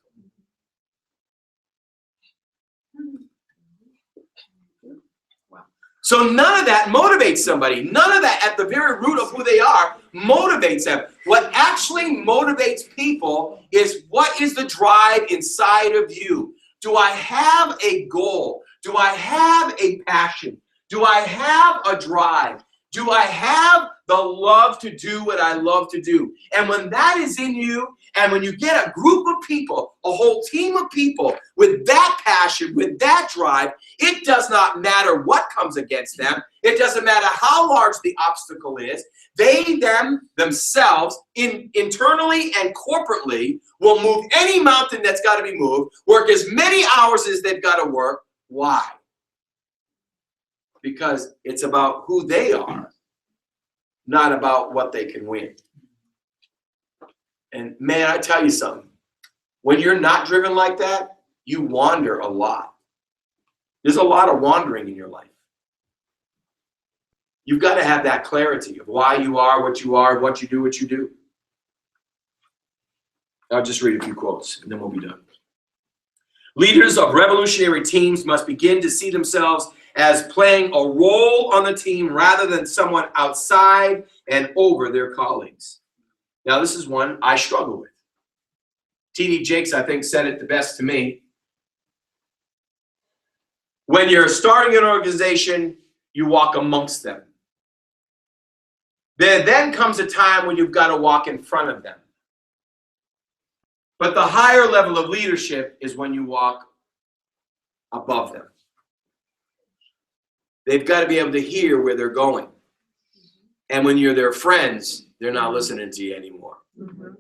So none of that motivates somebody. None of that, at the very root of who they are, motivates them. What actually motivates people is, what is the drive inside of you? Do I have a goal? Do I have a passion? Do I have a drive? Do I have the love to do what I love to do? And when that is in you, and when you get a group of people, a whole team of people with that passion, with that drive, it does not matter what comes against them. It doesn't matter how large the obstacle is. They themselves, internally and corporately, will move any mountain that's got to be moved, work as many hours as they've got to work. Why? Because it's about who they are, not about what they can win. And man, I tell you something, when you're not driven like that, you wander a lot. There's a lot of wandering in your life. You've got to have that clarity of why you are, what you do, what you do. I'll just read a few quotes and then we'll be done. Leaders of revolutionary teams must begin to see themselves as playing a role on the team rather than someone outside and over their colleagues. Now, this is one I struggle with. T.D. Jakes, I think, said it the best to me. When you're starting an organization, you walk amongst them. There then comes a time when you've got to walk in front of them. But the higher level of leadership is when you walk above them. They've got to be able to hear where they're going. And when you're their friends, they're not listening to you anymore. Mm-hmm.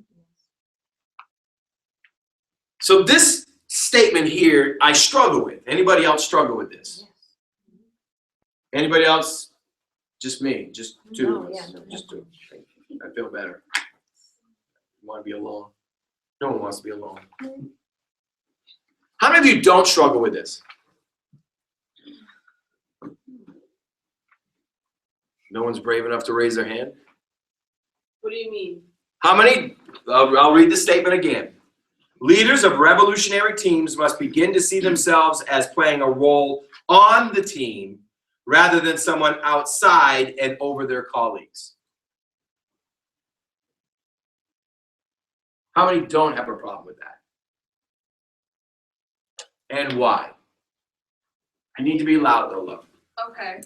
So this statement here, I struggle with. Anybody else struggle with this? Anybody else? Just me, just two No, of us, yeah, no, just two. I feel better. Want to be alone? No one wants to be alone. How many of you don't struggle with this? No one's brave enough to raise their hand? What do you mean? How many, I'll read the statement again. Leaders of revolutionary teams must begin to see themselves as playing a role on the team rather than someone outside and over their colleagues. How many don't have a problem with that? And why? I need to be loud though, love. Okay.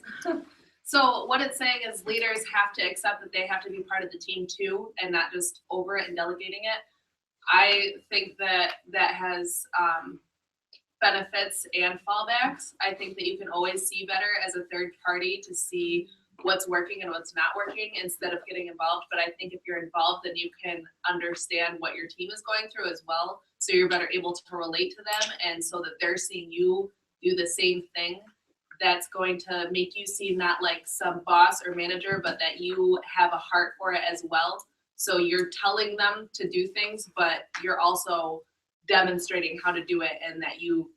So what it's saying is leaders have to accept that they have to be part of the team too, and not just over it and delegating it. I think that that has benefits and fallbacks. I think that you can always see better as a third party to see what's working and what's not working instead of getting involved. But I think if you're involved, then you can understand what your team is going through as well. So you're better able to relate to them, and so that they're seeing you do the same thing. That's going to make you seem not like some boss or manager, but that you have a heart for it as well. So you're telling them to do things, but you're also demonstrating how to do it, and that you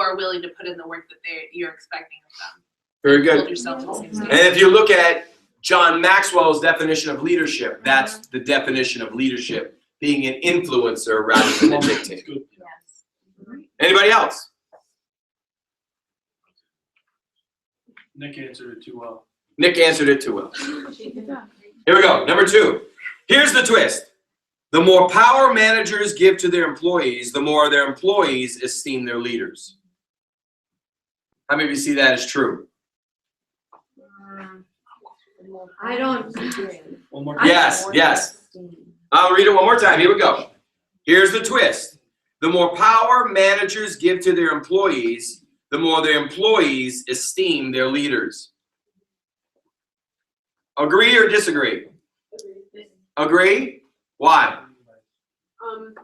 are willing to put in the work that you're expecting of them. Very good. Hold yourself to the same standard. And if you look at John Maxwell's definition of leadership, that's the definition of leadership, being an influencer rather than a dictator. Yes. Anybody else? Nick answered it too well. Nick answered it too well. Here we go. Number 2. Here's the twist. The more power managers give to their employees, the more their employees esteem their leaders. How many of you see that as true? I don't. One more time. Yes, yes. I'll read it one more time. Here we go. Here's the twist. The more power managers give to their employees, the more their employees esteem their leaders. Agree or disagree? Agree? Why?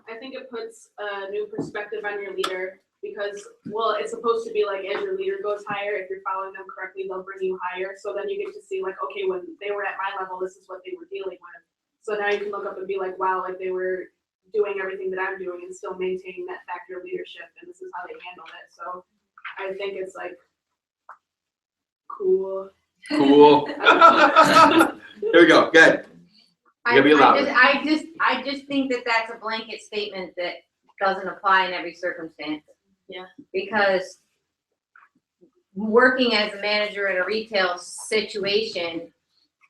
I think it puts a new perspective on your leader because, well, it's supposed to be like as your leader goes higher, if you're following them correctly, they'll bring you higher. So then you get to see like, okay, when they were at my level, this is what they were dealing with. So now you can look up and be like, wow, like they were doing everything that I'm doing and still maintaining that factor of leadership, and this is how they handled it. So I think it's like cool. Cool. Here we go. Good. You gotta be louder. I just think that that's a blanket statement that doesn't apply in every circumstance. Yeah. Because working as a manager in a retail situation,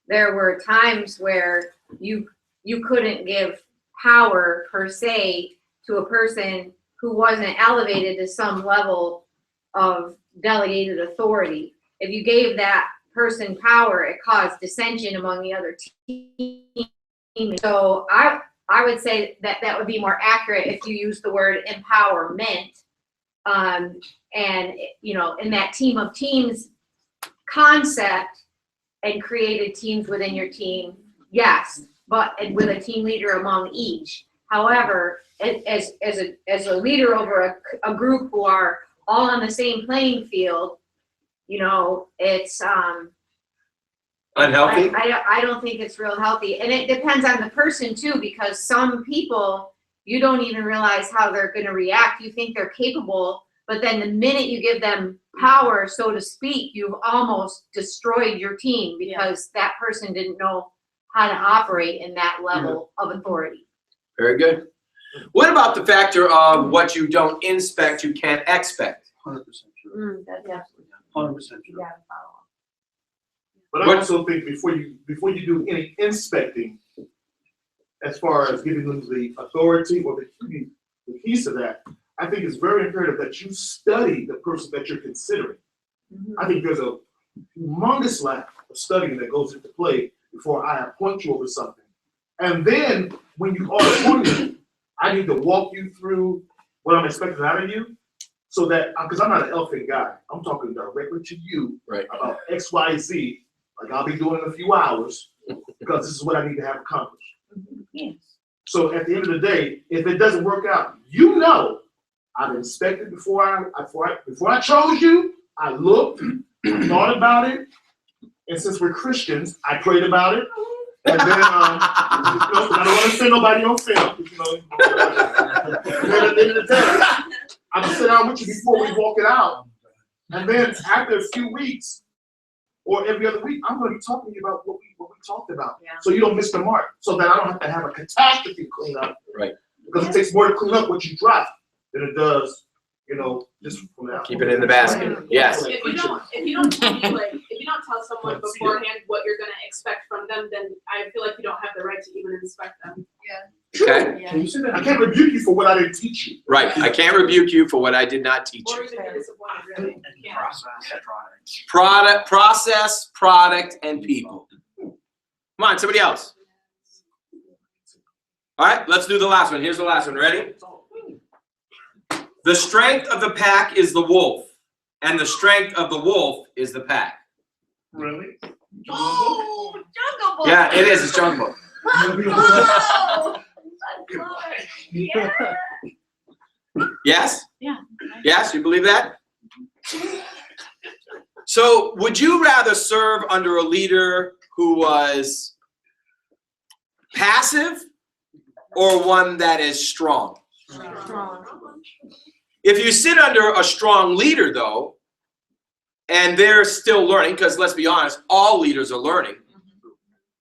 there were times where you couldn't give power per se to a person who wasn't elevated to some level of delegated authority. If you gave that person power, it caused dissension among the other team. So I would say that would be more accurate if you use the word empowerment. And you know, in that team of teams concept and created teams within your team, yes, but with a team leader among each. However, as a leader over a group who are all on the same playing field, you know, it's Unhealthy? I don't think it's real healthy, and it depends on the person too, because some people you don't even realize how they're going to react. You think they're capable, but then the minute you give them power, so to speak, you've almost destroyed your team because that person didn't know how to operate in that level of authority. Very good. What about the factor of what you don't inspect, you can't expect? 100% true. That's absolutely. 100% You true. gotta follow. But I also think before you do any inspecting, as far as giving them the authority or the keys to that, I think it's very imperative that you study the person that you're considering. I think there's a humongous lack of studying that goes into play before I appoint you over something. And then when you are appointed, I need to walk you through what I'm expecting out of you, so that, because I'm not an elephant guy, I'm talking directly to you about X, Y, Z, like I'll be doing in a few hours, because this is what I need to have accomplished. Yes. So at the end of the day, if it doesn't work out, you know, I've inspected before I chose you. I looked, I thought about it, and since we're Christians, I prayed about it. And then, I don't want to send nobody on film. And then at the end of the day, I'm gonna sit down with you before we walk it out. And then after a few weeks, or every other week, I'm gonna be talking to you about what we talked about. Yeah. So you don't miss the mark, so that I don't have to have a catastrophe clean up. Right. Because it takes more to clean up what you drop than it does, just from that. Keep it in the basket. Yes. If you don't tell me, like, if you don't tell someone beforehand what you're gonna expect from them, then I feel like you don't have the right to even inspect them. Okay. Can you say that? I can't rebuke you for what I didn't teach you. Right. I can't rebuke you for what I did not teach Or you. even be disappointed, really. You can't. Product, process, product, and people. Come on, somebody else. All right, let's do the last one. Here's the last one. Ready? The strength of the pack is the wolf, and the strength of the wolf is the pack. Really? Oh, Jungle Book. Yeah, it is. It's Jungle Book. Oh, yeah. Yes? Yeah. Yes, you believe that? So, would you rather serve under a leader who was passive or one that is strong? Strong. If you sit under a strong leader, though, and they're still learning, because let's be honest, all leaders are learning,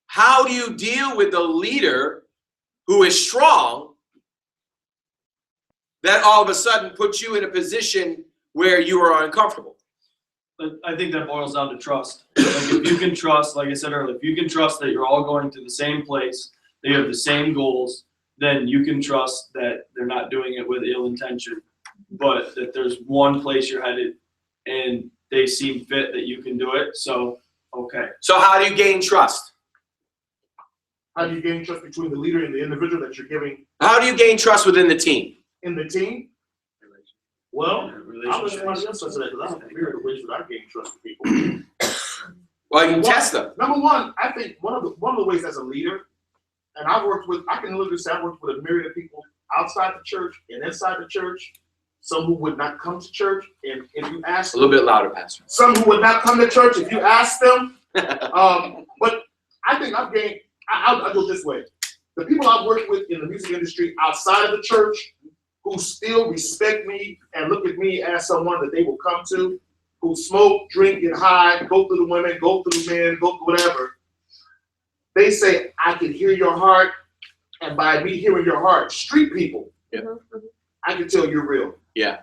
how do you deal with the leader who is strong that all of a sudden puts you in a position where you are uncomfortable? But I think that boils down to trust. Like if you can trust, like I said earlier, if you can trust that you're all going to the same place, that you have the same goals, then you can trust that they're not doing it with ill intention, but that there's one place you're headed and they seem fit that you can do it. So, okay. So how do you gain trust? How do you gain trust between the leader and the individual that you're giving How do you gain trust within the team? in the team? Well, I'll let somebody else answer that, because I have myriad of ways that I gain trust with people. Well, you test them. Number one, I think one of the ways as a leader, and I can literally say I worked with a myriad of people outside the church and inside the church, some who would not come to church, and if you ask A little bit louder, Pastor. some who would not come to church if you ask them. But I think I've gained, I'll do it this way. The people I've worked with in the music industry outside of the church who still respect me and look at me as someone that they will come to, who smoke, drink, get high, go through the women, go through the men, go through whatever, they say, I can hear your heart, and by me hearing your heart, street people, I can tell you're real. Yeah.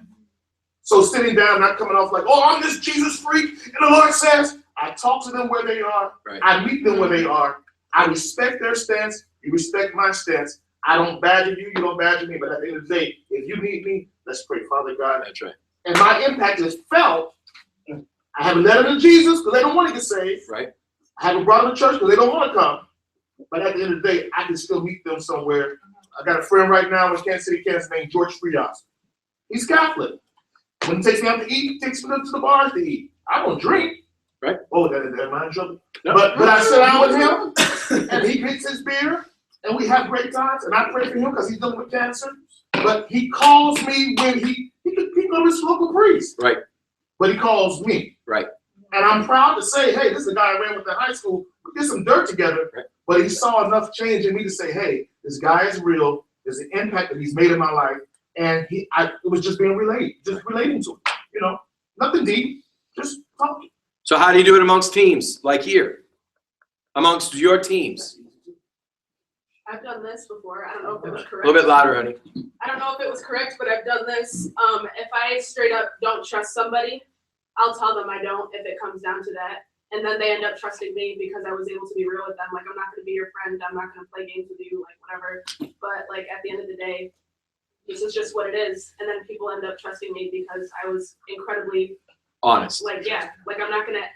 So sitting down, not coming off like, oh, I'm this Jesus freak, and the Lord says, I talk to them where they are. Right. I meet them where they are. I respect their stance. You respect my stance. I don't badger you. You don't badger me. But at the end of the day, if you need me, let's pray, Father God. That's right. And my impact is felt. I haven't led them to Jesus because they don't want to get saved. Right. I haven't brought them to church because they don't want to come. But at the end of the day, I can still meet them somewhere. I got a friend right now in Kansas City, Kansas, named George Frias. He's Catholic. When he takes me out to eat, he takes me to the bars to eat. I don't drink. Right. Oh, that am I in trouble? No. But I sit down with him, and he drinks his beer, and we have great times, and I pray for him because he's dealing with cancer. But he calls me when he go to his local priest. Right. But he calls me. Right. And I'm proud to say, hey, this is a guy I ran with in high school. We did some dirt together. Right. But he saw enough change in me to say, hey, this guy is real. There's an impact that he's made in my life. And it was just being relating to him. Nothing deep, just talking. So how do you do it amongst teams, like here? Amongst your teams? I've done this before. I don't know if it was A correct. little bit louder, honey. I don't know if it was correct, but I've done this. If I straight up don't trust somebody, I'll tell them I don't if it comes down to that. And then they end up trusting me because I was able to be real with them. Like, I'm not going to be your friend. I'm not going to play games with you, like, whatever. But, like, at the end of the day, this is just what it is. And then people end up trusting me because I was incredibly, Honest. like, yeah. Like, I'm not going to,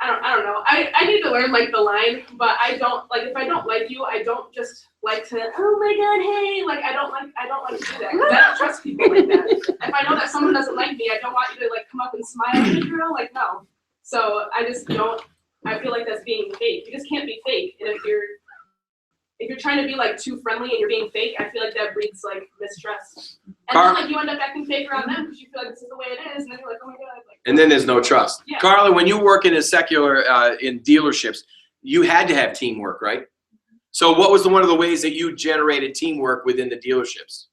I don't know. I need to learn, like, the line. But I don't, like, if I don't like you, I don't just like to, oh, my God, hey. Like, I don't like to do that. 'Cause I don't trust people like that. If I know that someone doesn't like me, I don't want you to, like, come up and smile at me, girl. Like, no. So I just don't, I feel like that's being fake. You just can't be fake. And if you're trying to be like too friendly and you're being fake, I feel like that breeds like mistrust. And Carl- then like you end up acting fake around them because you feel like this is the way it is, and then you're like, oh my god. Like, And then there's no trust. Yeah. Carla, when you work in a secular, in dealerships, you had to have teamwork, right? So what was one of the ways that you generated teamwork within the dealerships?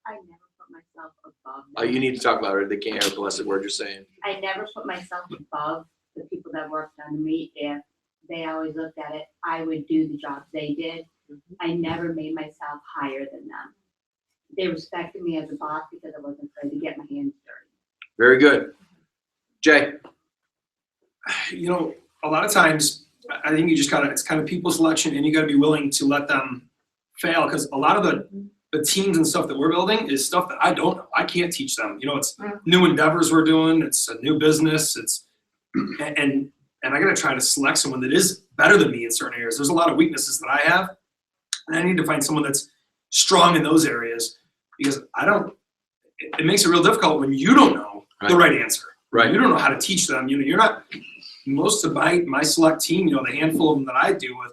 I never put myself above them. You need to talk louder. They can't hear a blessed word you're saying. I never put myself above the people that worked under me. If they always looked at it, I would do the job they did. I never made myself higher than them. They respected me as a boss because I wasn't afraid to get my hands dirty. Very good. Jay? You know, a lot of times, I think you just gotta, it's kind of people selection, and you gotta be willing to let them fail, because a lot of the teams and stuff that we're building is stuff that I don't know. I can't teach them. You know, it's new endeavors we're doing, it's a new business, and I gotta try to select someone that is better than me in certain areas. There's a lot of weaknesses that I have, and I need to find someone that's strong in those areas, because it makes it real difficult when you don't know the right answer. Right. You don't know how to teach them. You know, you're not, most of my select team, you know, the handful of them that I deal with,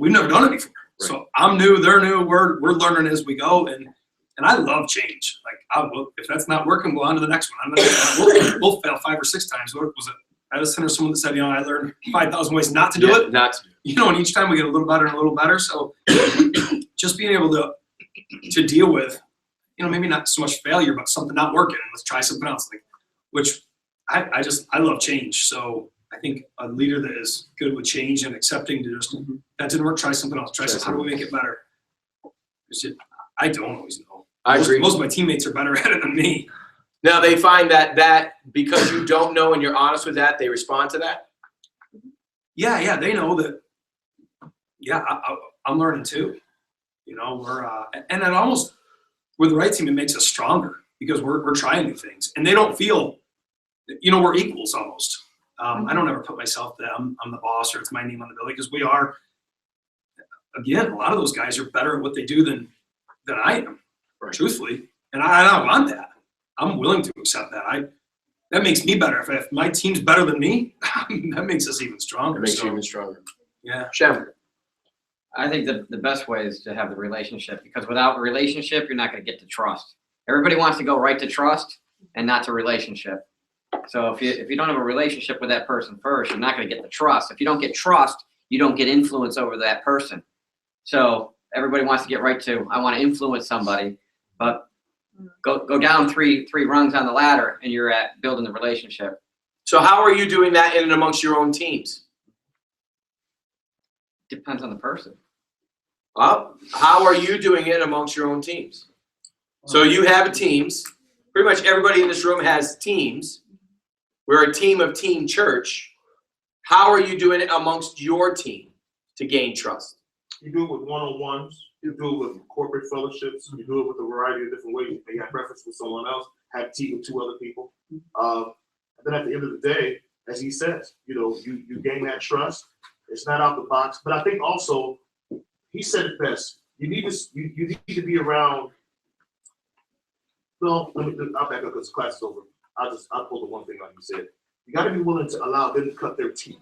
we've never done it before. Right. So I'm new, they're new, we're learning as we go, and I love change. Like, if that's not working, we'll on to the next one. We'll fail 5 or 6 times. What was it? I was sending someone that said, you know, I learned 5,000 ways not to do it. Not to do it. You know, and each time we get a little better and a little better. So just being able to deal with, you know, maybe not so much failure, but something not working, and let's try something else. Like, which I love change. So I think a leader that is good with change and accepting to just, that didn't work, try something else. Try something. How do we make it better? I don't always know. I agree. Most of my teammates are better at it than me. Now they find that because you don't know and you're honest with that, they respond to that? Yeah, they know that. Yeah, I'm learning too. You know, and it almost, with the right team, it makes us stronger because we're trying new things, and they don't feel, you know, we're equals almost. I don't ever put myself that I'm the boss or it's my name on the building, because we are. Again, a lot of those guys are better at what they do than I am, truthfully, and I want that. I'm willing to accept that. That makes me better. If my team's better than me, that makes us even stronger. It makes you even stronger. Yeah. Shem? I think the best way is to have the relationship, because without a relationship, you're not going to get to trust. Everybody wants to go right to trust and not to relationship. So if you don't have a relationship with that person first, you're not going to get the trust. If you don't get trust, you don't get influence over that person. So everybody wants to get right to, I want to influence somebody, but go down three rungs on the ladder and you're at building the relationship. So how are you doing that in and amongst your own teams? Depends on the person. How are you doing it amongst your own teams? So you have teams. Pretty much everybody in this room has teams. We're a team of Team Church. How are you doing it amongst your team to gain trust? You do it with one-on-ones. You do it with corporate fellowships. You do it with a variety of different ways. You may have breakfast with someone else, have tea with 2 other people. And then at the end of the day, as he says, you know, you gain that trust. It's not out the box. But I think also, he said it best. You need to be around. Well, I'll back up because class is over. I'll pull the one thing like you said. You got to be willing to allow them to cut their teeth.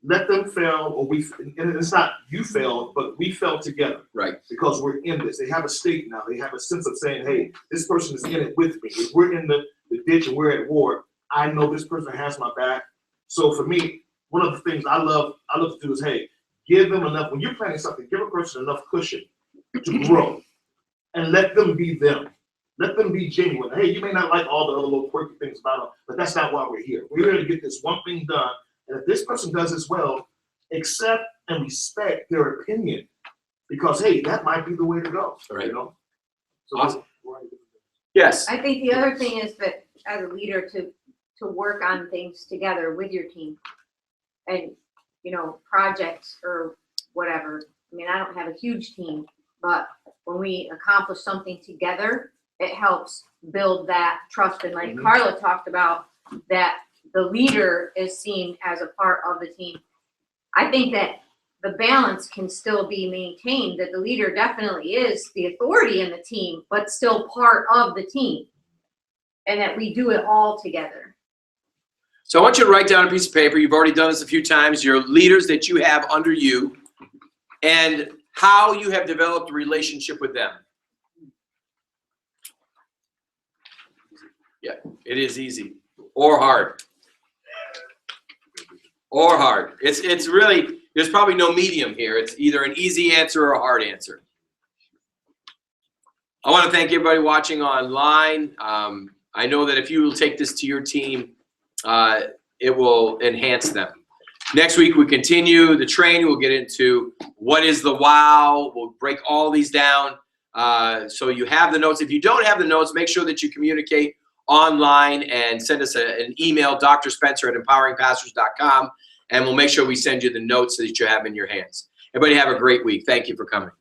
Let them fail, and it's not you failed, but we fail together. Right. Because we're in this. They have a stake now. They have a sense of saying, hey, this person is in it with me. If we're in the ditch and we're at war, I know this person has my back. So for me, one of the things I love to do is, hey, give them enough. When you're planning something, give a person enough cushion to grow and let them be them. Let them be genuine. Hey, you may not like all the other little quirky things about them, but that's not why we're here. We're here to get this one thing done. And if this person does as well, accept and respect their opinion, because hey, that might be the way to go. Right. You know. So awesome. Yes. I think the other thing is that as a leader to work on things together with your team, and you know, projects or whatever. I mean, I don't have a huge team, but when we accomplish something together, it helps build that trust. And like Carla talked about, that the leader is seen as a part of the team. I think that the balance can still be maintained, that the leader definitely is the authority in the team, but still part of the team, and that we do it all together. So I want you to write down a piece of paper. You've already done this a few times. Your leaders that you have under you and how you have developed a relationship with them. It is easy or hard. Or hard. It's really, there's probably no medium here. It's either an easy answer or a hard answer. I want to thank everybody watching online. I know that if you will take this to your team, it will enhance them. Next week, we continue the training. We'll get into what is the wow. We'll break all these down. So you have the notes. If you don't have the notes, make sure that you communicate online and send us an email, drspencer@empoweringpastors.com, and we'll make sure we send you the notes that you have in your hands. Everybody have a great week. Thank you for coming.